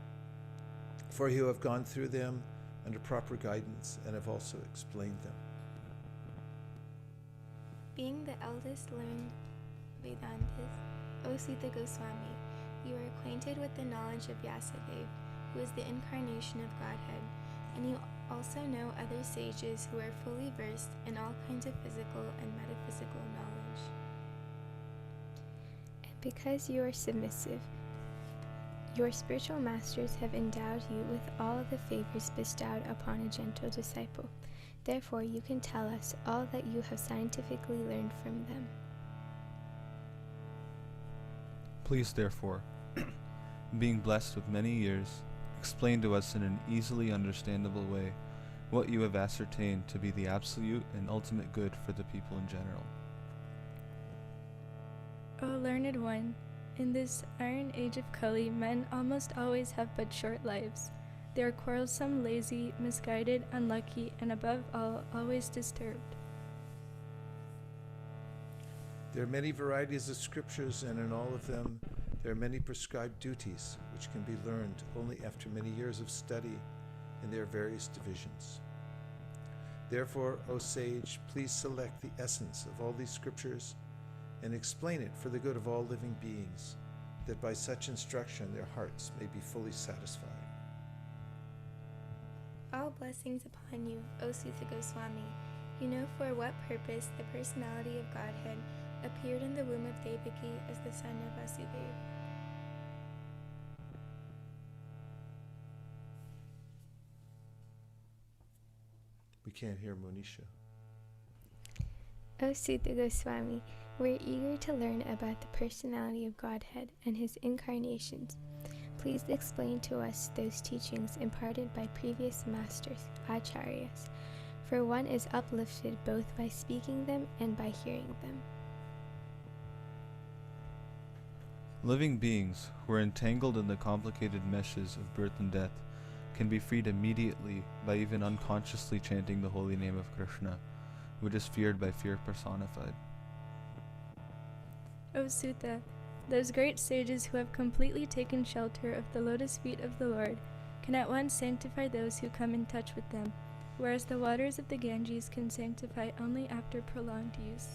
For you have gone through them under proper guidance and have also explained them. Being the eldest learned Vedantas, O Sutta Goswami, you are acquainted with the knowledge of Vyasadeva, who is the incarnation of Godhead, and you also know other sages who are fully versed in all kinds of physical and metaphysical knowledge. And because you are submissive, your spiritual masters have endowed you with all of the favors bestowed upon a gentle disciple. Therefore, you can tell us all that you have scientifically learned from them. Please, therefore, being blessed with many years, explain to us in an easily understandable way what you have ascertained to be the absolute and ultimate good for the people in general. O learned one, in this iron age of Kali, men almost always have but short lives. They are quarrelsome, lazy, misguided, unlucky, and above all, always disturbed. There are many varieties of scriptures, and in all of them, there are many prescribed duties, which can be learned only after many years of study in their various divisions. Therefore, O sage, please select the essence of all these scriptures and explain it for the good of all living beings, that by such instruction their hearts may be fully satisfied. All blessings upon you, O Sutta Goswami. You know for what purpose the personality of Godhead appeared in the womb of Devaki as the son of Vasudeva. We can't hear Monisha. O Sutta Goswami, we're eager to learn about the personality of Godhead and his incarnations. Please explain to us those teachings imparted by previous masters, acharyas, for one is uplifted both by speaking them and by hearing them. Living beings who are entangled in the complicated meshes of birth and death can be freed immediately by even unconsciously chanting the holy name of Krishna, which is feared by fear personified. O Sutta, those great sages who have completely taken shelter of the lotus feet of the Lord can at once sanctify those who come in touch with them, whereas the waters of the Ganges can sanctify only after prolonged use.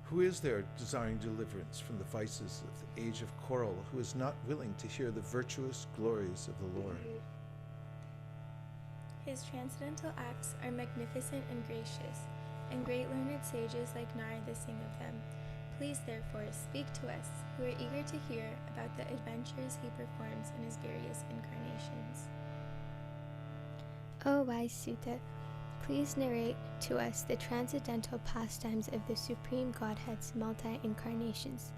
Who is there desiring deliverance from the vices of the age of coral, who is not willing to hear the virtuous glories of the Lord? His transcendental acts are magnificent and gracious, and great learned sages like Narada sing of them. Please, therefore, speak to us, who are eager to hear about the adventures he performs in his various incarnations. O wise Sutta, please narrate to us the transcendental pastimes of the Supreme Godhead's multi-incarnations.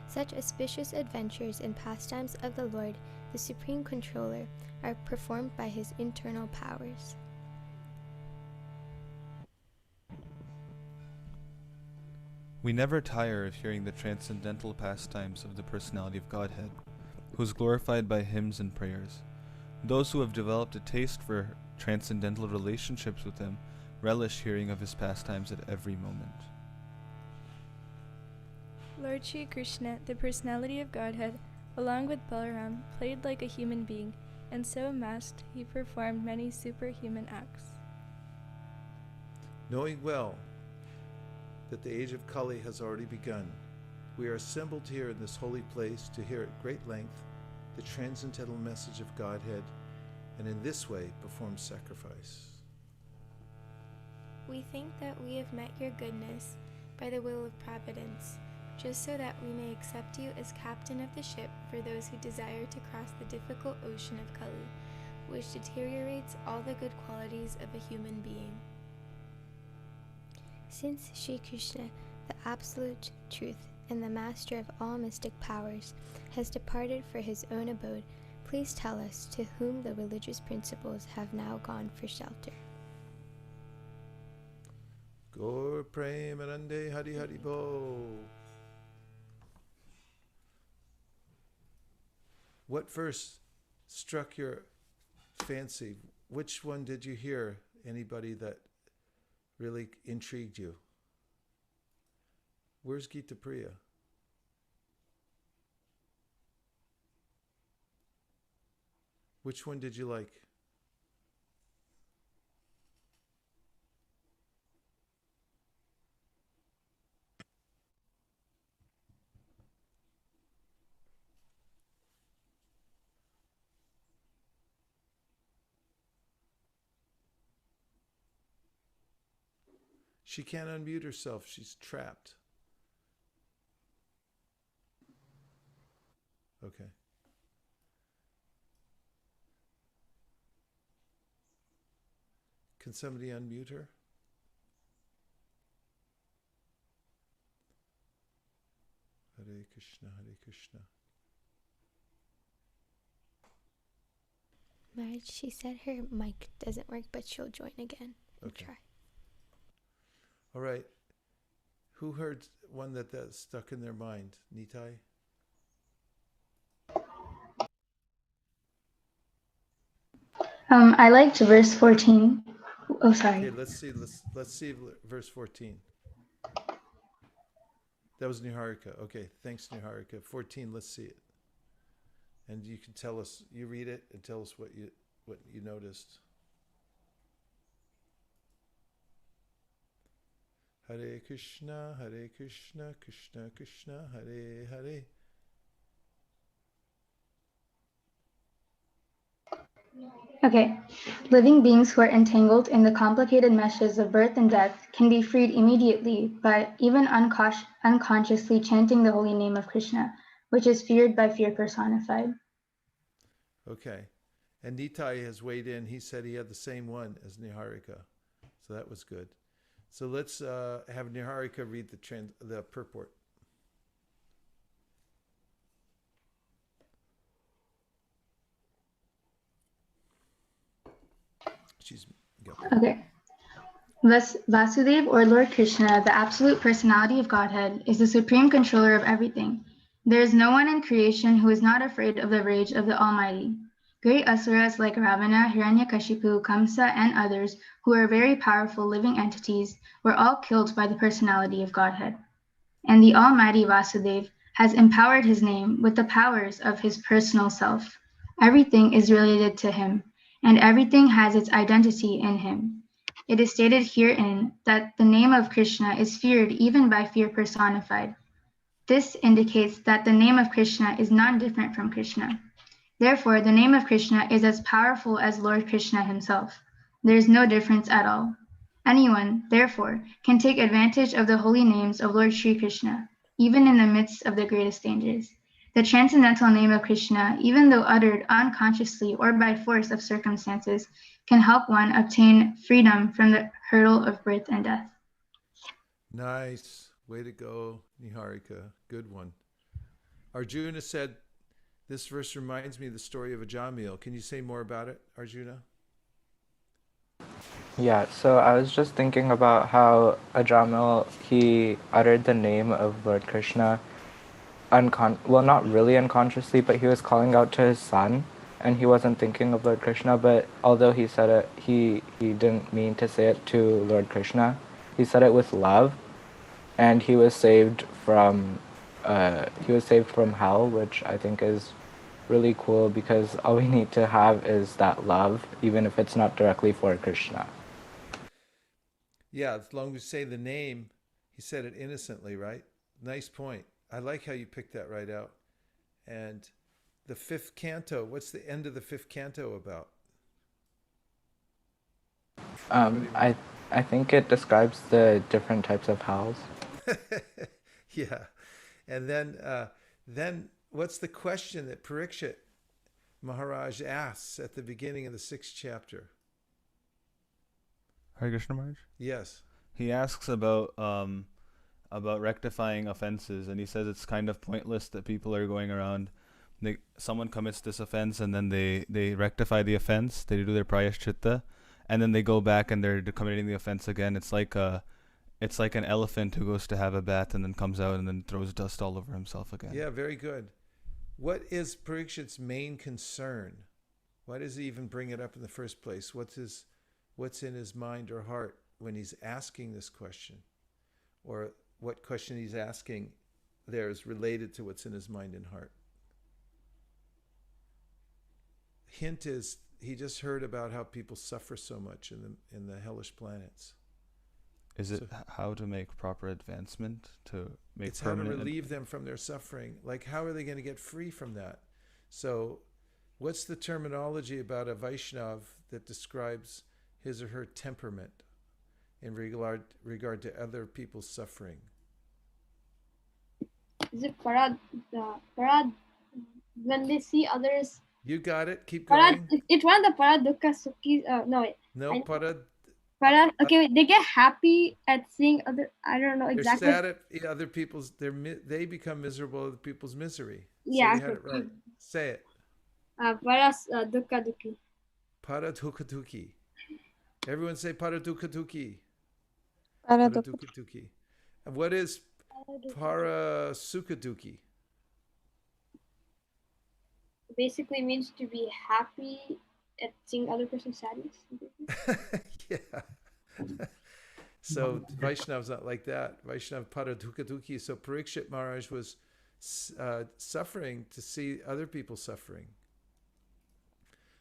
Such auspicious adventures and pastimes of the Lord, the Supreme Controller, are performed by his internal powers. We never tire of hearing the transcendental pastimes of the personality of Godhead, who is glorified by hymns and prayers. Those who have developed a taste for transcendental relationships with him relish hearing of his pastimes at every moment. Lord Shri Krishna, the personality of Godhead, along with Balaram, played like a human being, and so masked, he performed many superhuman acts. Knowing well that the age of Kali has already begun, we are assembled here in this holy place to hear at great length the transcendental message of Godhead, and in this way perform sacrifice. We think that we have met your goodness by the will of Providence, just so that we may accept you as captain of the ship for those who desire to cross the difficult ocean of Kali, which deteriorates all the good qualities of a human being. Since Shri Krishna, the absolute truth and the master of all mystic powers, has departed for his own abode, please tell us to whom the religious principles have now gone for shelter. Gaur Premanande Hari Hari Bo. What verse struck your fancy? Which one did you hear? Anybody that really intrigued you? Where's Gita Priya? Which one did you like? She can't unmute herself. She's trapped. Okay. Can somebody unmute her? Hare Krishna, Hare Krishna. Marge, she said her mic doesn't work, but she'll join again and Okay. try. All right. Who heard one that stuck in their mind? Nitai? I liked verse 14. Oh, sorry. Okay, let's see verse 14. That was Niharika. Okay, thanks, Niharika. 14, let's see it. And you can tell us, you read it and tell us what you noticed. Hare Krishna, Krishna Krishna, Hare Hare. Okay. Living beings who are entangled in the complicated meshes of birth and death can be freed immediately by even unconsciously chanting the holy name of Krishna, which is feared by fear personified. Okay. And Nitai has weighed in. He said he had the same one as Niharika. So that was good. So let's have Niharika read the purport. Okay. Vasudev, or Lord Krishna, the absolute personality of Godhead, is the supreme controller of everything. There is no one in creation who is not afraid of the rage of the Almighty. Great asuras like Ravana, Hiranyakashipu, Kamsa, and others, who are very powerful living entities, were all killed by the personality of Godhead. And the Almighty Vasudev has empowered his name with the powers of his personal self. Everything is related to him, and everything has its identity in him. It is stated herein that the name of Krishna is feared even by fear personified. This indicates that the name of Krishna is non-different from Krishna. Therefore, the name of Krishna is as powerful as Lord Krishna himself. There is no difference at all. Anyone, therefore, can take advantage of the holy names of Lord Sri Krishna, even in the midst of the greatest dangers. The transcendental name of Krishna, even though uttered unconsciously or by force of circumstances, can help one obtain freedom from the hurdle of birth and death. Nice. Way to go, Niharika. Good one. Arjuna said, this verse reminds me of the story of Ajamil. Can you say more about it, Arjuna? Yeah, so I was just thinking about how Ajamil, he uttered the name of Lord Krishna well, not really unconsciously, but he was calling out to his son, and he wasn't thinking of Lord Krishna. But although he said it, he didn't mean to say it to Lord Krishna. He said it with love, and he was saved from hell, which I think is really cool because all we need to have is that love, even if it's not directly for Krishna. Yeah, as long as you say the name, he said it innocently, right? Nice point. I like how you picked that right out. And the fifth canto, what's the end of the fifth canto about? I think it describes the different types of hells. Yeah. And then what's the question that Parikshit Maharaj asks at the beginning of the 6th chapter? Hare Krishna Maharaj? Yes. He asks about rectifying offenses, and he says it's kind of pointless that people are going around. Someone commits this offense, and then they rectify the offense. They do their prayashchitta, and then they go back and they're committing the offense again. It's like an elephant who goes to have a bath and then comes out and then throws dust all over himself again. Yeah, very good. What is Parikshit's main concern? Why does he even bring it up in the first place? What's in his mind or heart when he's asking this question? Or what question he's asking there is related to what's in his mind and heart? Hint is he just heard about how people suffer so much in the hellish planets. Is it how to make proper advancement to make it's how to permanent relieve them from their suffering? Like, how are they going to get free from that? So what's the terminology about a Vaishnav that describes his or her temperament in regard to other people's suffering? Is it parad? Parad, when they see others. You got it. Keep Parad, going. it's one of the parad dukkha sukhi. No, wait. No, parad. Parad. Okay, wait. They get happy at seeing other. I don't know exactly. They're sad at other people's. They become miserable at other people's misery. Yeah. So you had it right. Say it. Paras dukkha dukhi. Paradukatuki. Everyone say Paradukatuki. Paradukatuki. And what is Parasukaduki? Basically means to be happy at seeing other person's sadness. Yeah. So Vaishnav's not like that. Vaishnav Paradukatuki. So Parikshit Maharaj was suffering to see other people suffering.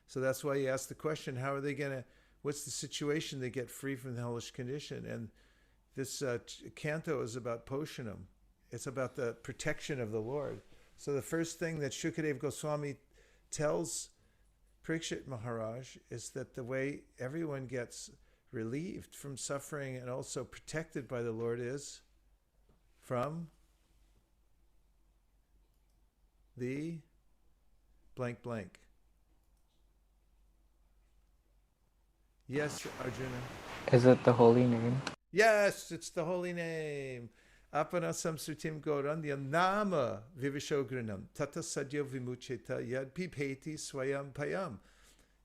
So that's why he asked the question, how are they going to, what's the situation they get free from the hellish condition? And this canto is about Poshanam. It's about the protection of the Lord. So the first thing that Shukadeva Goswami tells Parikshit Maharaj is that the way everyone gets relieved from suffering and also protected by the Lord is from the blank blank. Yes, Arjuna. Is it the holy name? Yes, it's the holy name. Apana samsrutim gaurandhyam nama vivishogranam tata sadya vimucheta yad pipeti swayam payam.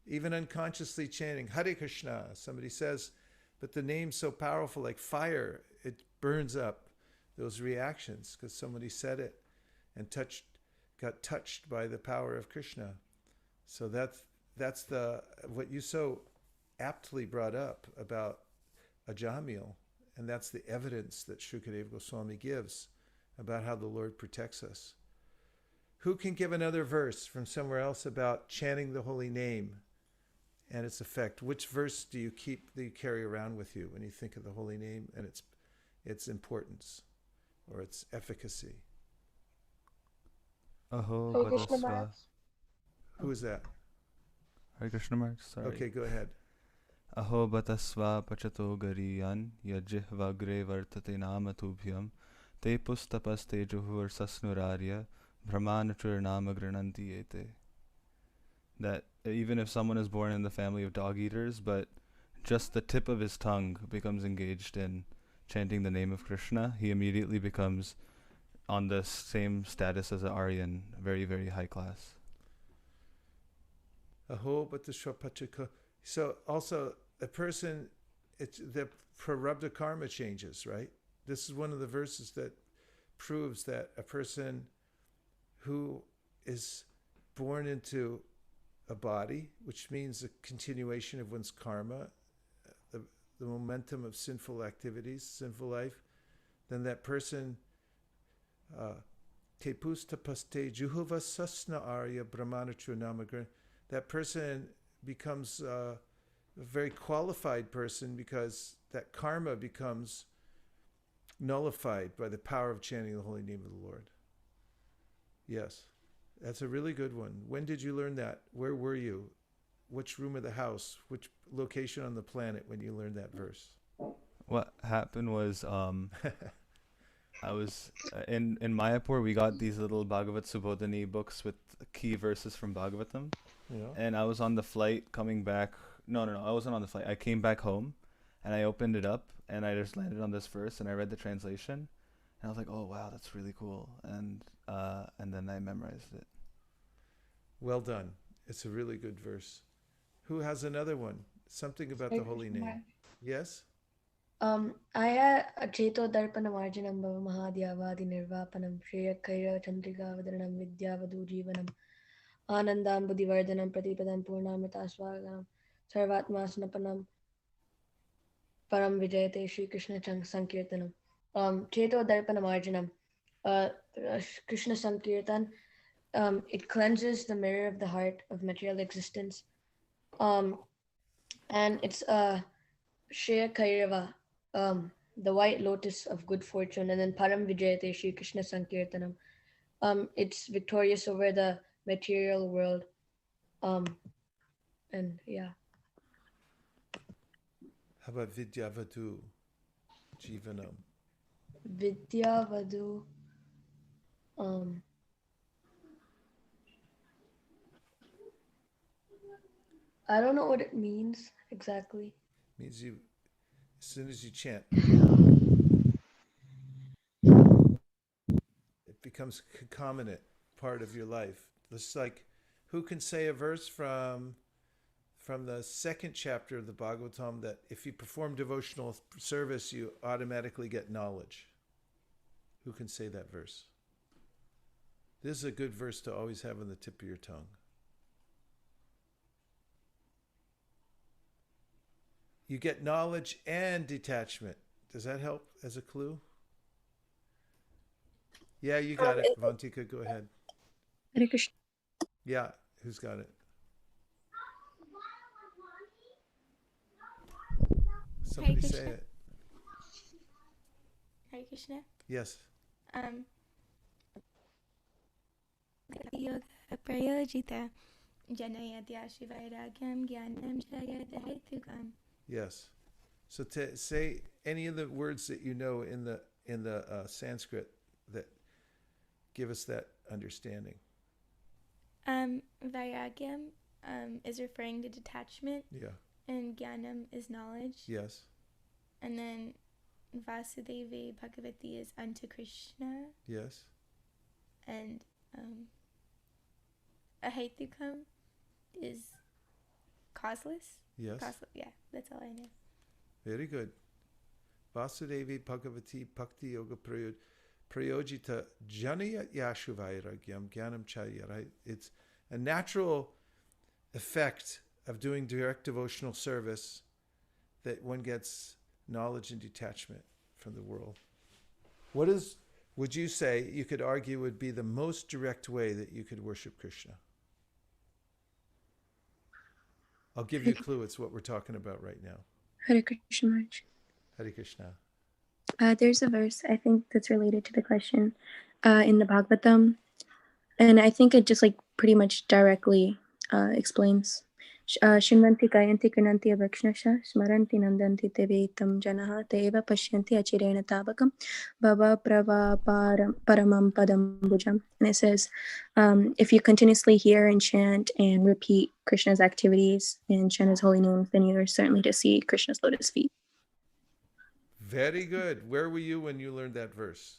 Even unconsciously chanting Hare Krishna, somebody says, but the name's so powerful, like fire, it burns up those reactions because somebody said it and got touched by the power of Krishna. So that's what you so aptly brought up about Ajamil. And that's the evidence that Shukadeva Goswami gives about how the Lord protects us. Who can give another verse from somewhere else about chanting the holy name and its effect? Which verse do you carry around with you when you think of the holy name and its importance or its efficacy? Aho Hare Krishna Maharaj. Who is that? Hare Krishna Maharaj, sorry. Okay, go ahead. Aho batasva pachato gariyan yajihvagre vartate namatubhyam te pustapaste juhur sasnurarya brahmanatur nama grananti ete. That even if someone is born in the family of dog eaters, but just the tip of his tongue becomes engaged in chanting the name of Krishna, he immediately becomes on the same status as an Aryan, very, very high class. Aho batasva pachako. So also a person, it's the prarabdha karma changes, right? This is one of the verses that proves that a person who is born into a body, which means a continuation of one's karma, the momentum of sinful activities, sinful life, then that person, tepus tapaste juhuva sasna arya brahmana chunamagra, that person becomes a very qualified person because that karma becomes nullified by the power of chanting the holy name of the Lord. Yes, that's a really good one. When did you learn that? Where were you? Which room of the house? Which location on the planet when you learned that verse? What happened was I was in Mayapur. We got these little Bhagavat Subodhini books with key verses from Bhagavatam. Yeah. And I was on the flight coming back. No, I wasn't on the flight. I came back home and I opened it up and I just landed on this verse and I read the translation. And I was like, oh, wow, that's really cool. And then I memorized it. Well done. It's a really good verse. Who has another one? Something about the holy name. Yes? Aya Cheto Darpana Marjanam Bhava Mahadyavadi Nirvapanam Shreya Kaira Chandrika Vadanam Vidyavadu Jivanam Anandam Buddhivardhanam Pratipadam Purnamritasvaganam Sarvatmasanapanam Param Vijayate Shri Krishna Sankirtanam. Cheto Darpana Marjanam. Krishna Sankirtan. It cleanses the mirror of the heart of material existence. And it's Shreya Kairava, the white lotus of good fortune, and then Param Vijayate Shri Krishna Sankirtanam. It's victorious over the material world. And yeah. How about Vidyavadu Jivanam? Vidyavadu. I don't know what it means exactly. Means you, as soon as you chant, it becomes a concomitant part of your life. It's like, who can say a verse from the second chapter of the Bhagavatam that if you perform devotional service, you automatically get knowledge? Who can say that verse? This is a good verse to always have on the tip of your tongue. You get knowledge and detachment. Does that help as a clue? Yeah, you got it. Vantika, go ahead. Hare Krishna. Yeah, who's got it? Somebody say it. Hare Krishna. Yes. Yoga prayojita janayatya shivairagyam jnanam jayata hetukam. Yes. So to say any of the words that you know in the Sanskrit that give us that understanding. Vairagyam is referring to detachment. Yeah. And Jnanam is knowledge. Yes. And then Vasudevi Bhagavati is unto Krishna. Yes. And Ahaitukam is causeless. Yes. Yeah, that's all I know. Very good. Vasudevi Bhagavati Bhakti Yoga Prayojita Janaya Yashuvairagyam Jnanam Chaya, right? It's a natural effect of doing direct devotional service that one gets knowledge and detachment from the world. What would you say, you could argue, would be the most direct way that you could worship Krishna? I'll give you a clue. It's what we're talking about right now. Hare Krishna Maharaj. Hare Krishna. There's a verse I think that's related to the question in the Bhagavatam, and I think it just like pretty much directly explains. Shrimanti Kayanti Krinanti Abhakshnasha Smaranti Nandanti Tevetam Janaha Teva Pashyanti Achirena Tabakam Baba Prava Paramam Padam Bhujam. And it says, if you continuously hear and chant and repeat Krishna's activities and chant his holy names, then you are certainly to see Krishna's lotus feet. Very good. Where were you when you learned that verse?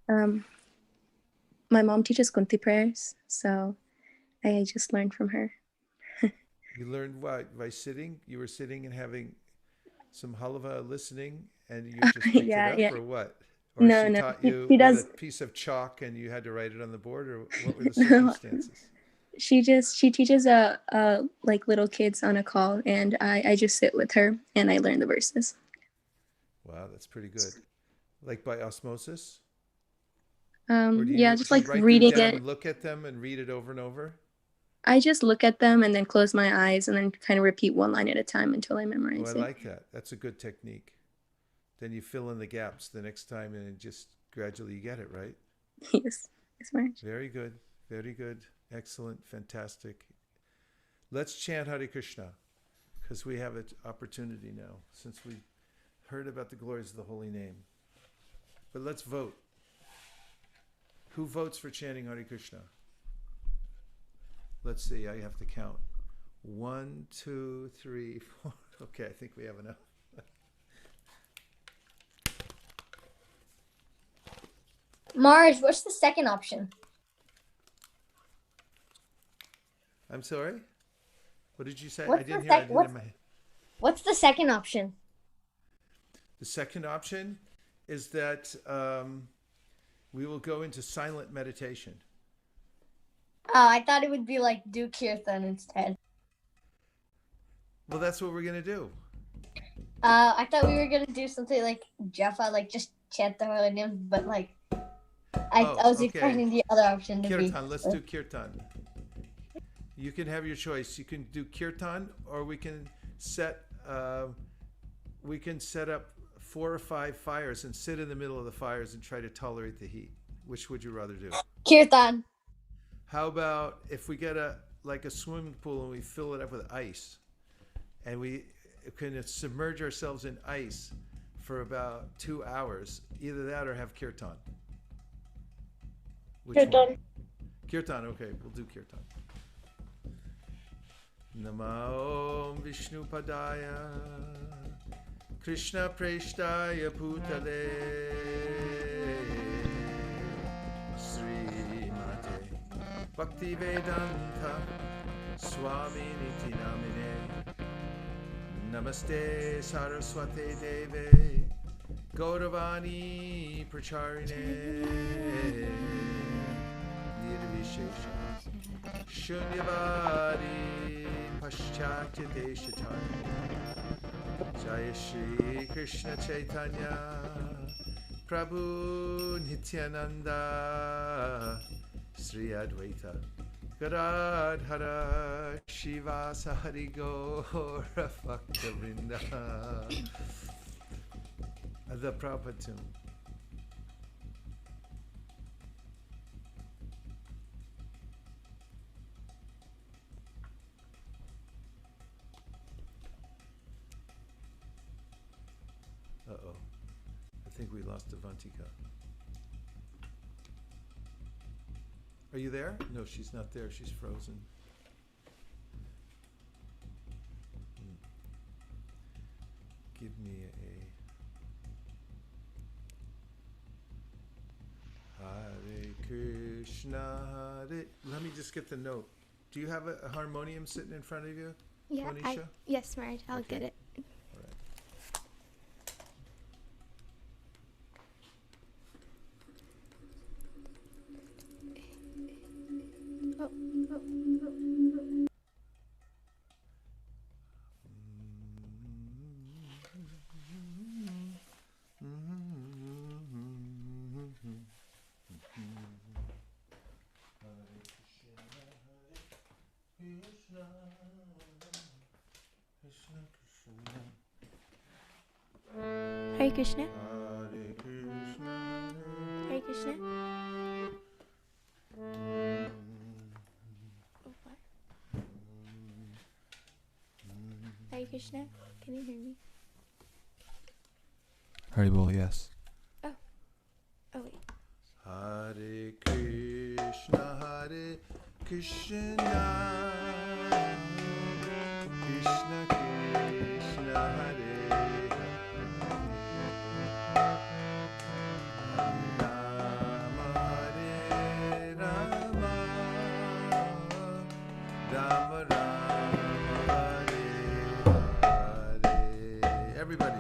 My mom teaches Kunti prayers, so I just learned from her. You learned what? By sitting? You were sitting and having some halva listening, and you just picked Yeah, it yeah. up, or what? Or No, she no, taught he you with does. a piece of chalk and you had to write it on the board, or what were the No, circumstances? she teaches like little kids on a call, and I just sit with her and I learn the verses. Wow, that's pretty good. Like by osmosis? Or do Yeah, you, just do you like write them reading down, it. look at them, and read it over and over? I just look at them and then close my eyes and then kind of repeat one line at a time until I Oh, memorize I it. like that. That's a good technique. Then you fill in the gaps the next time, and it just gradually you get it, right? Yes, Maharaj. Very good. Very good. Excellent. Fantastic. Let's chant Hare Krishna, because we have an opportunity now, since we heard about the glories of the holy name. But let's vote. Who votes for chanting Hare Krishna? Let's see. I have to count. 1, 2, 3, 4. Okay, I think we have enough. Marge, what's the second option? I'm sorry? What did you say? What's I didn't the hear. I sec- didn't what's- hear my... What's the second option? The second option is that we will go into silent meditation. Oh, I thought it would be like do kirtan instead. Well, that's what we're going to do. I thought we were gonna do something like Jaffa, like just chant the holy names, but like I was okay. expecting the other option to Kirtan. be. Let's do kirtan. You can have your choice. You can do kirtan, or we can set up 4 or 5 fires and sit in the middle of the fires and try to tolerate the heat. Which would you rather do? Kirtan. How about if we get a swimming pool and we fill it up with ice, and we can submerge ourselves in ice for about 2 hours? Either that or have kirtan. Which Kirtan. one? Kirtan. Okay, we'll do kirtan. Namo Vishnu Padaya Krishna Preshtaya Bhutale Sri Mate Bhakti Vedanta Swami Niti Namine Namaste Saraswate Deve Gauravani Pracharine Nirvishesha Shunyavadi Paschatya Deshatani Jaya Shri Krishna Chaitanya Prabhu Nityananda Sri Advaita Gadadhara Shivasa Hari Gaura Bhakta Vrinda. The Prabhupada tune. Uh-oh. I think we lost Avantika. Are you there? No, she's not there. She's frozen. Give me a Hare Krishna Hare. Let me just get the note. Do you have a harmonium sitting in front of you? Yeah, Monisha? yes, Marge, I'll Okay. get it. All right. Hare Krishna. Hare Krishna. Hare Krishna. Oh, what? Hare Krishna. Can you hear me? Haribol, yes. Oh. Oh wait. Hare Krishna, Hare Krishna, Krishna Krishna, Hare Hare, Rama Hare Rama, Rama Rama Hare Hare. Everybody.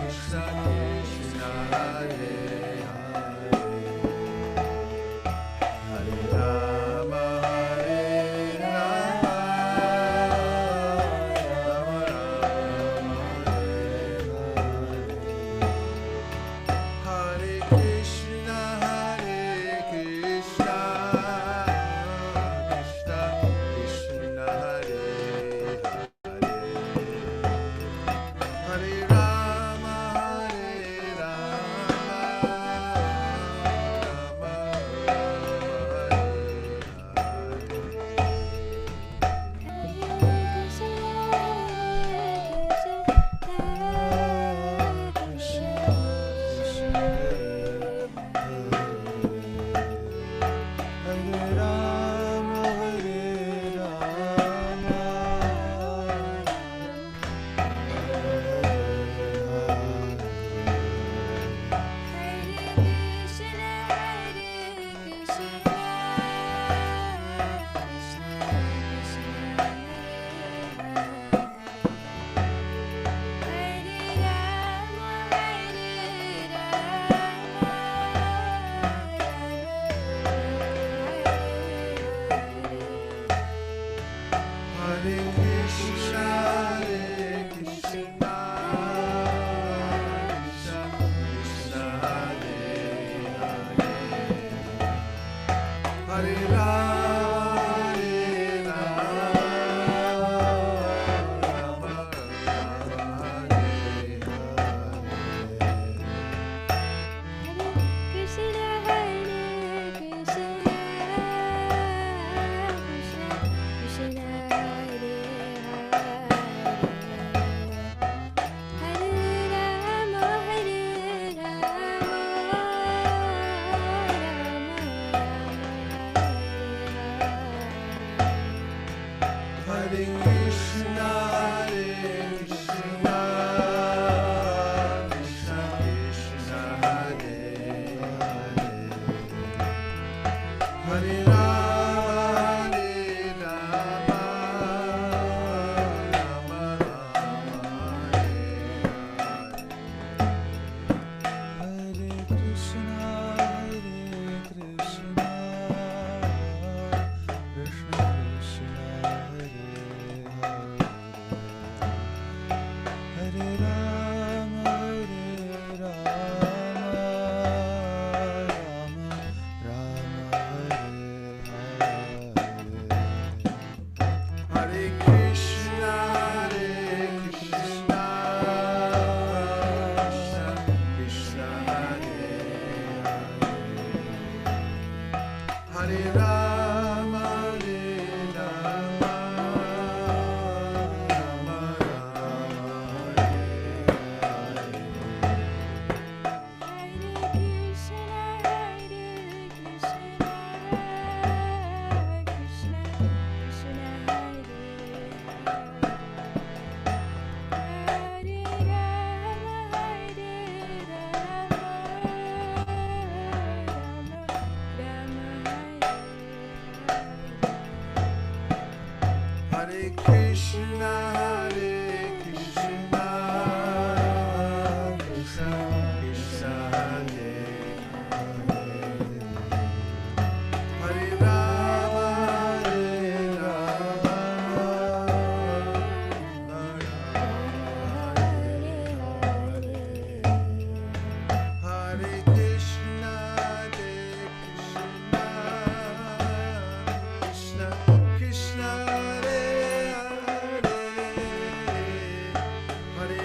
Krishna, Krishna Hare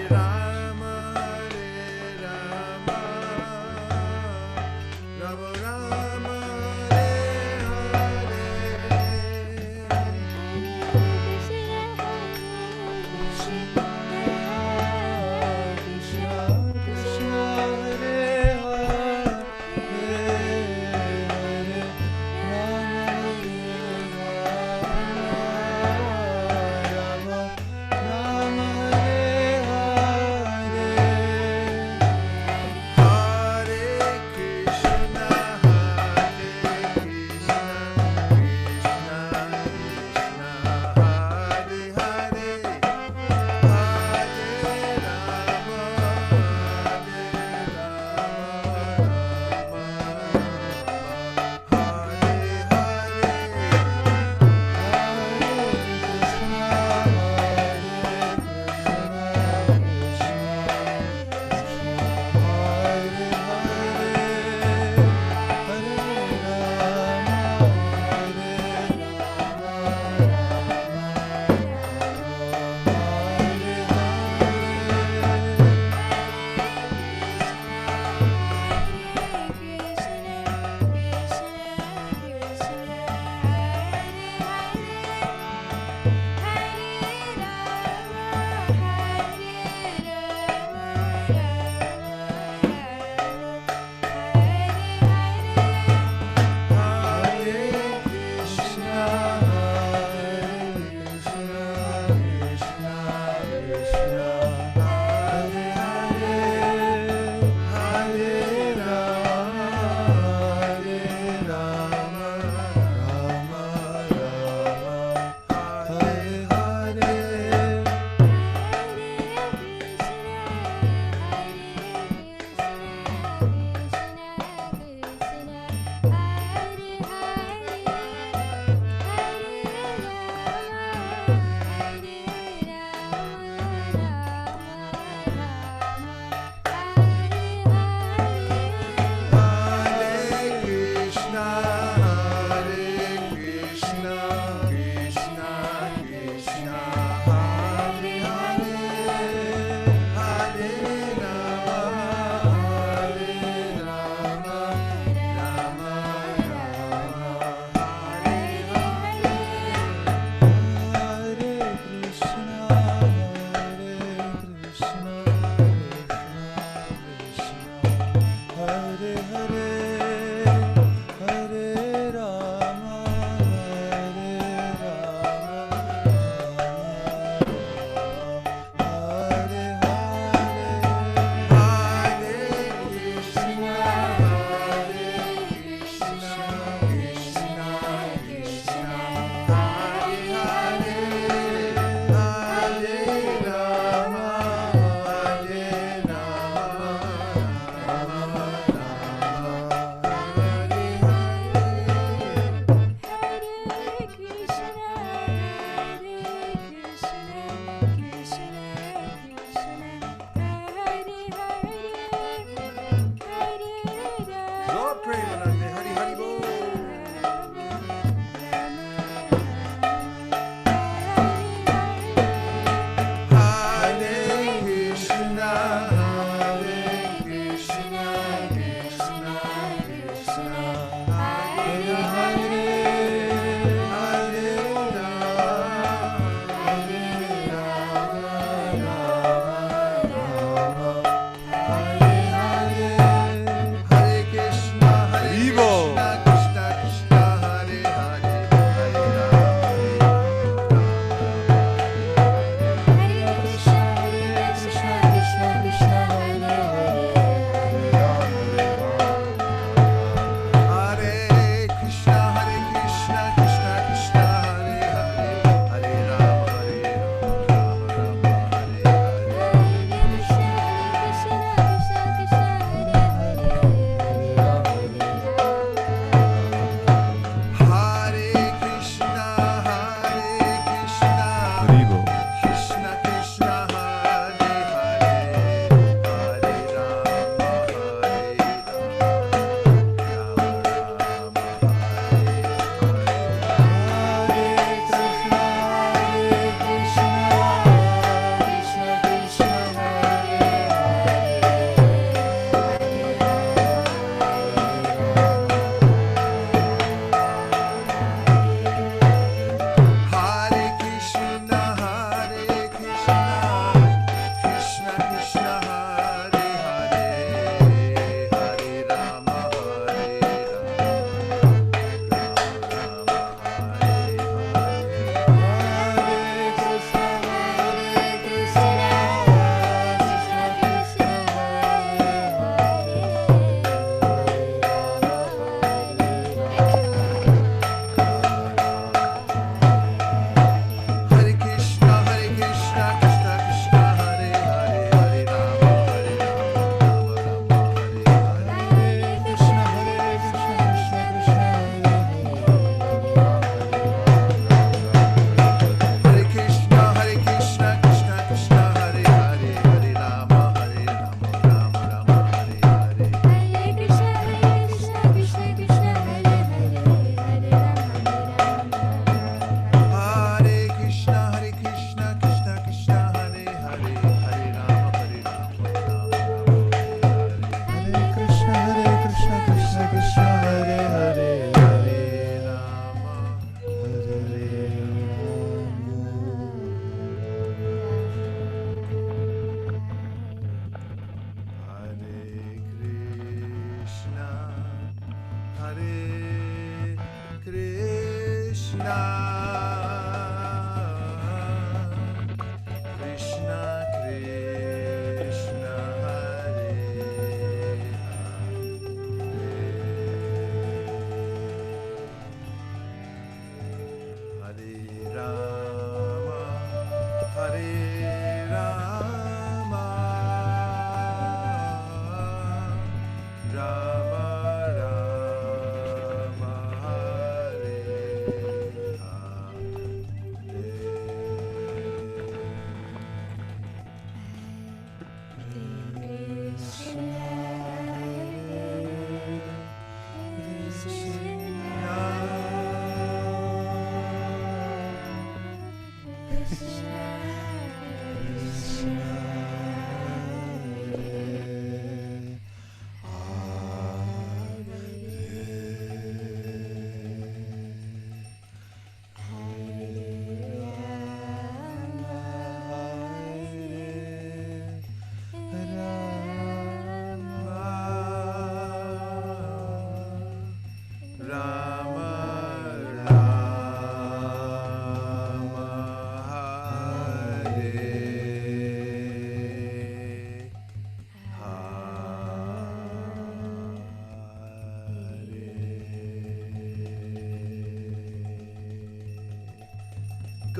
Hare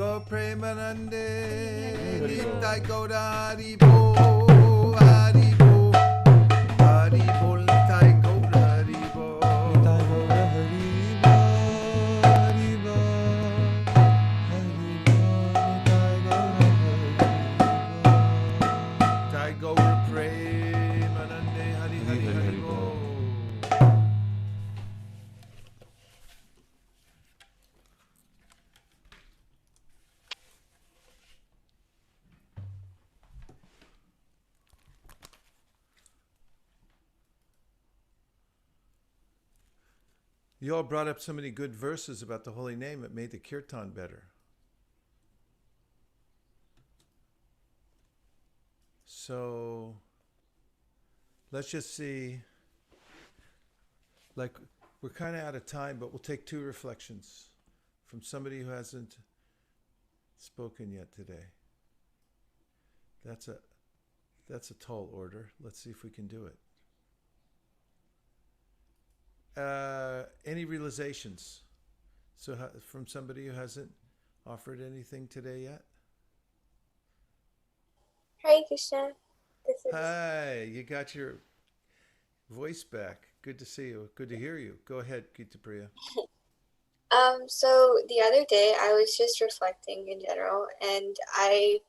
go Premanande, Nitai go Haribo, Haribo, Haribo, Nitai go Haribo, Nitai go Haribo, Haribo, Nitai go Premanande, Hari Hari Haribo. You all brought up so many good verses about the holy name, it made the kirtan better. So let's just see, like we're kind of out of time, but we'll take 2 reflections from somebody who hasn't spoken yet today. That's a tall order. Let's see if we can do it. Any realizations? So from somebody who hasn't offered anything today yet? Hare Krishna. This is Hi, you got your voice back. Good to see you. Good to hear you. Go ahead, Gita Priya. So the other day I was just reflecting in general, and I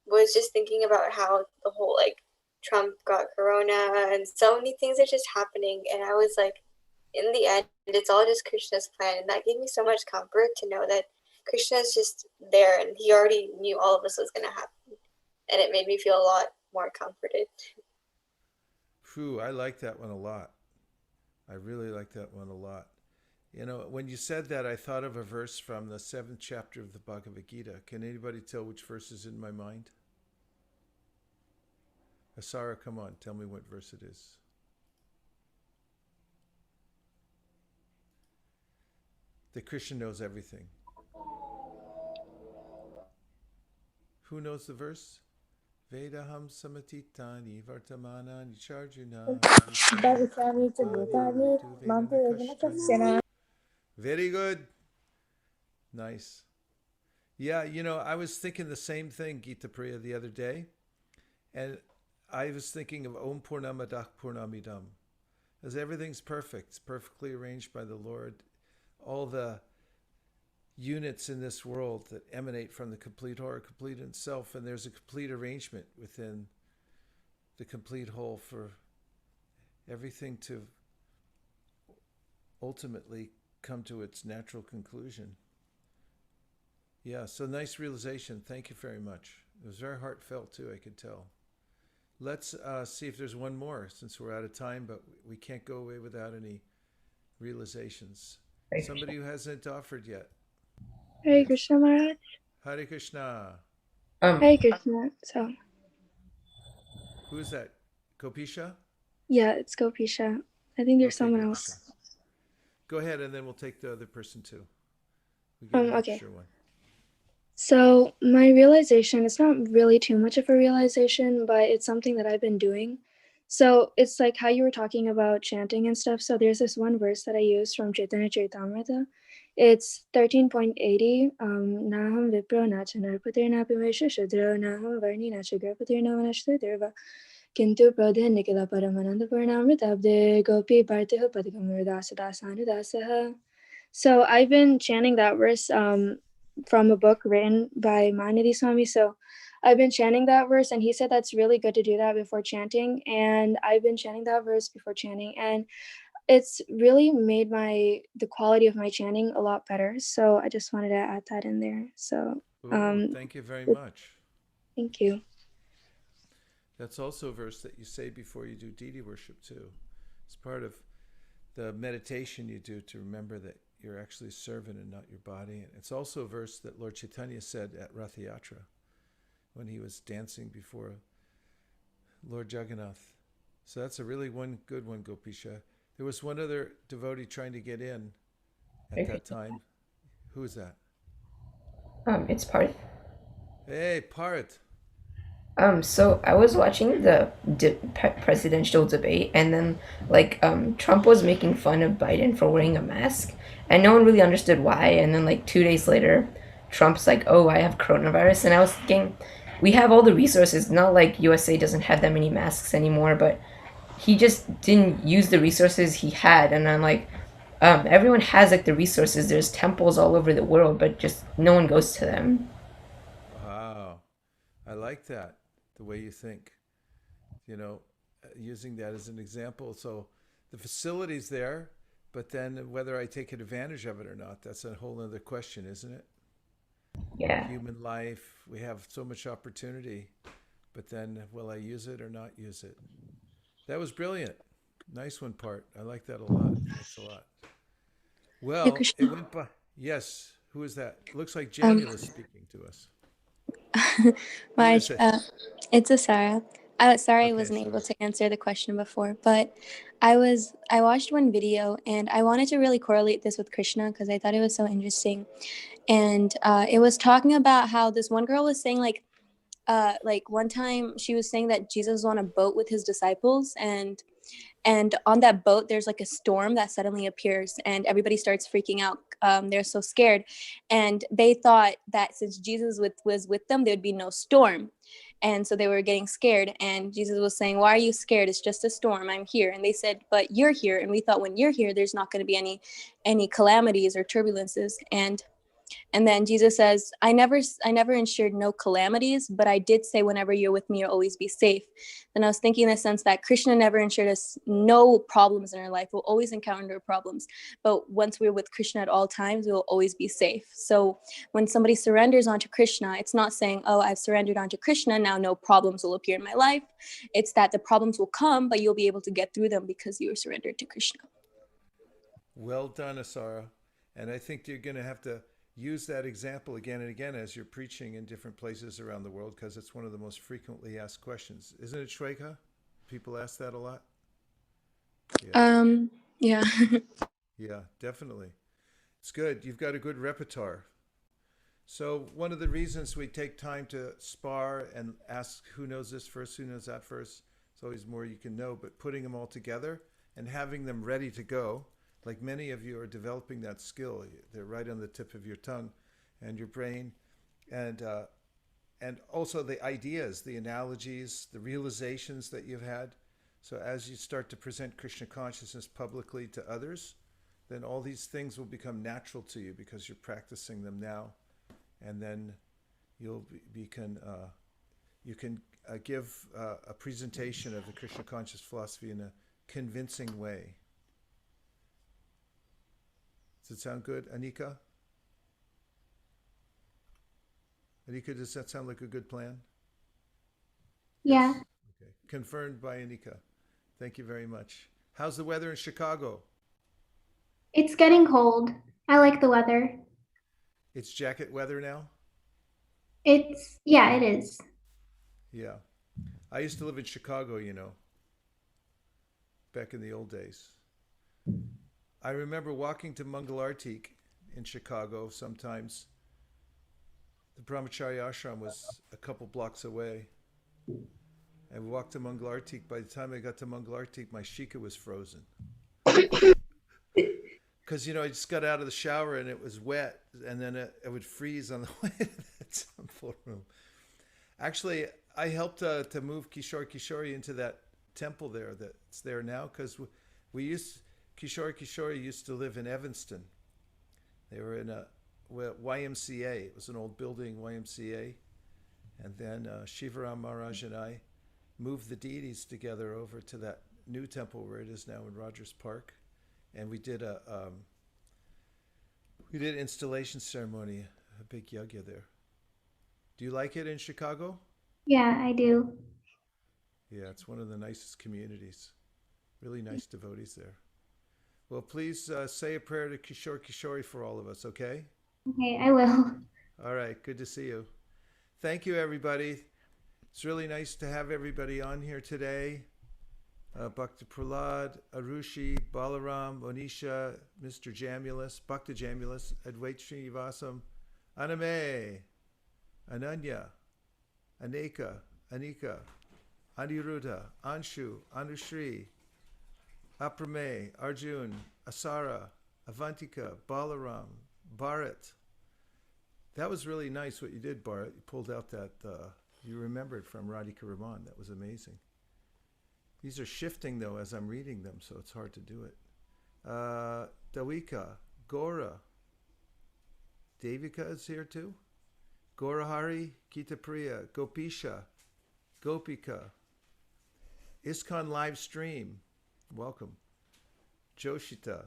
was just thinking about how the whole Trump got corona and so many things are just happening, and I was like, in the end, it's all just Krishna's plan, and that gave me so much comfort to know that Krishna is just there, and he already knew all of this was going to happen, and it made me feel a lot more comforted. Phew, I like that one a lot. I really like that one a lot. You know, when you said that, I thought of a verse from the 7th chapter of the Bhagavad Gita. Can anybody tell which verse is in my mind? Asara, come on, tell me what verse it is. That Krishna knows everything. Who knows the verse? Vedaham samatitani vartamanani charjuna. Very good. Nice. Yeah, you know, I was thinking the same thing, Gita Priya, the other day. And I was thinking of Om Purnamadah Purnamidam. As everything's perfect. It's perfectly arranged by the Lord. All the units in this world that emanate from the complete whole are complete in itself, and there's a complete arrangement within the complete whole for everything to ultimately come to its natural conclusion. Yeah, so nice realization. Thank you very much. It was very heartfelt too, I could tell. Let's see if there's one more, since we're out of time, but we can't go away without any realizations. Somebody who hasn't offered yet. Hare Krishna Maharaj. Hare Krishna. Hare Krishna. So, Who is that? Gopisha? yeah, it's Gopisha. I think there's Okay, someone Gopisha. else. Go ahead, and then we'll take the other person too. We get an Okay. extra one. So my realization, it's not really too much of a realization, but it's something that I've been doing. So it's like how you were talking about chanting and stuff. So there's this one verse that I use from Chaitanya Charitamrita. It's 13.80. Naham vipro nacha narpatir napimesha shudro naham varni nacha garpatir navanashta dirva kintu pradhe nikila paramananda purnamritabde gopi bhartiho padgamurdasa dasanudasaha. So I've been chanting that verse from a book written by Mahanidhi Swami. So I've been chanting that verse, and he said that's really good to do that before chanting. And I've been chanting that verse before chanting, and it's really made the quality of my chanting a lot better. So I just wanted to add that in there. So Thank you very much. Thank you. That's also a verse that you say before you do deity worship too. It's part of the meditation you do to remember that you're actually a servant and not your body. And it's also a verse that Lord Chaitanya said at Rath Yatra when he was dancing before Lord Jagannath. So that's a really good one, Gopisha. There was one other devotee trying to get in at that time. Who is that? It's Parth. Hey, Parth. So I was watching the presidential debate, and then Trump was making fun of Biden for wearing a mask, and no one really understood why. And then 2 days later, Trump's like, oh, I have coronavirus. And I was thinking, we have all the resources. Not like USA doesn't have that many masks anymore, but he just didn't use the resources he had. And I'm like, everyone has like the resources. There's temples all over the world, but just no one goes to them. Wow. I like that, the way you think, using that as an example. So the facility's there, but then whether I take advantage of it or not, that's a whole other question, isn't it? Yeah. Human life, we have so much opportunity, but then will I use it or not use it? That was brilliant. Nice one, Part. I like that a lot. Thanks a lot. Well, it went by. Yes. Who is that? Looks like Jamila is speaking to us. Marge, it's Asara. Sorry I Okay, wasn't sorry. able to answer the question before, but I watched one video and I wanted to really correlate this with Krishna because I thought it was so interesting. And it was talking about how this one girl was saying like one time she was saying that Jesus was on a boat with his disciples and on that boat there's like a storm that suddenly appears and everybody starts freaking out. They're so scared and they thought that since Jesus was with them there would be no storm. And so they were getting scared and Jesus was saying, why are you scared? It's just a storm. I'm here. And they said, but you're here. And we thought when you're here, there's not going to be any calamities or turbulences. And then Jesus says, I never ensured no calamities, but I did say whenever you're with me, you'll always be safe. And I was thinking in the sense that Krishna never ensured us no problems in our life. We'll always encounter problems. But once we're with Krishna at all times, we will always be safe. So when somebody surrenders onto Krishna, it's not saying, oh, I've surrendered onto Krishna, now no problems will appear in my life. It's that the problems will come, but you'll be able to get through them because you are surrendered to Krishna. Well done, Asara. And I think you're going to have to use that example again and again as you're preaching in different places around the world because it's one of the most frequently asked questions. Isn't it, Shweka? People ask that a lot? Yeah. Yeah, definitely. It's good. You've got a good repertoire. So one of the reasons we take time to spar and ask who knows this first, who knows that first, it's always more you can know, but putting them all together and having them ready to go, like many of you are developing that skill. They're right on the tip of your tongue and your brain. And also the ideas, the analogies, the realizations that you've had. So as you start to present Krishna consciousness publicly to others, then all these things will become natural to you because you're practicing them now. And then you can give a presentation of the Krishna conscious philosophy in a convincing way. Does it sound good, Anika? Anika, does that sound like a good plan? Yeah. Okay. Confirmed by Anika. Thank you very much. How's the weather in Chicago? It's getting cold. I like the weather. It's jacket weather now? Yeah, it is. Yeah. I used to live in Chicago, back in the old days. I remember walking to Mangalartik in Chicago sometimes. The Brahmacharya ashram was a couple blocks away. I walked to Mangalartik. By the time I got to Mangalartik, my shika was frozen. Because, I just got out of the shower and it was wet, and then it would freeze on the way to the temple room. Actually, I helped to move Kishori into that temple there that's there now, because Kishori used to live in Evanston. They were in a YMCA. It was an old building, YMCA. And then Shivaram Maharaj and I moved the deities together over to that new temple where it is now in Rogers Park. And we did installation ceremony, a big yagya there. Do you like it in Chicago? Yeah, I do. Yeah, it's one of the nicest communities. Really nice devotees there. Well, please say a prayer to Kishori for all of us, okay? Okay, I will. All right, good to see you. Thank you, everybody. It's really nice to have everybody on here today. Bhakta Prahlad, Arushi, Balaram, Monisha, Mr. Jamulus, Bhakta Jamulus, Advait Srinivasam, Aname, Ananya, Aneka, Anika, Aniruddha, Anshu, Anushri, Aprame, Arjun, Asara, Avantika, Balaram, Bharat, That was really nice what you did, Bart. You pulled out that, you remembered from Radhika Raman. That was amazing. These are shifting, though, as I'm reading them, so it's hard to do it. Dawika, Gora. Devika is here too. Gorahari, Kitapriya, Gopisha, Gopika. ISKCON live stream. Welcome. Joshita,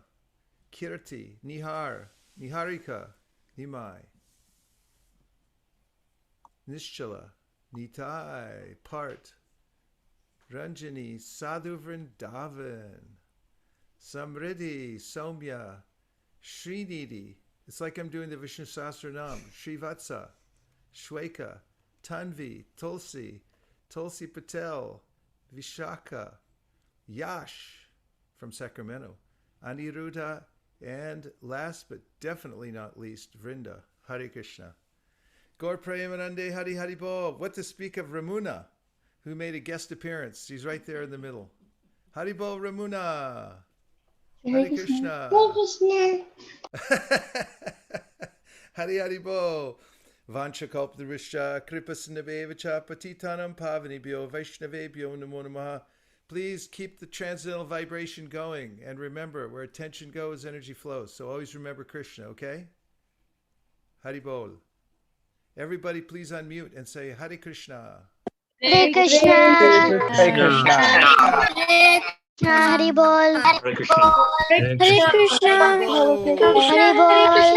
Kirti, Nihar, Niharika, Nimai. Nischala, Nitai, Part, Ranjani, Sadhu Vrindavan, Samriddhi, Soumya, Srinidhi. It's like I'm doing the Vishnu Sahasranam. Srivatsa, Shweka, Tanvi, Tulsi, Tulsi Patel, Vishaka, Yash from Sacramento, Aniruddha, and last but definitely not least, Vrinda. Hare Krishna. Gaur Premanande Hari Hari Bol. What to speak of Ramuna, who made a guest appearance. She's right there in the middle. Hari Bol Ramuna. Hare Krishna. Hare Krishna. Hari Hari Bol. Vanchakalpatarishya Kripasinnavevacha Patitanam Pavanibhyo Vaishnavebhyo Namo Namaha. Please keep the transcendental vibration going. And remember, where attention goes, energy flows. So always remember Krishna, okay? Hari Bol. Everybody please unmute and say Hare Krishna. Hare Krishna. Hare Krishna. Hare Krishna. Hari Bol. Hare Krishna. Hare Krishna. Hari Bol.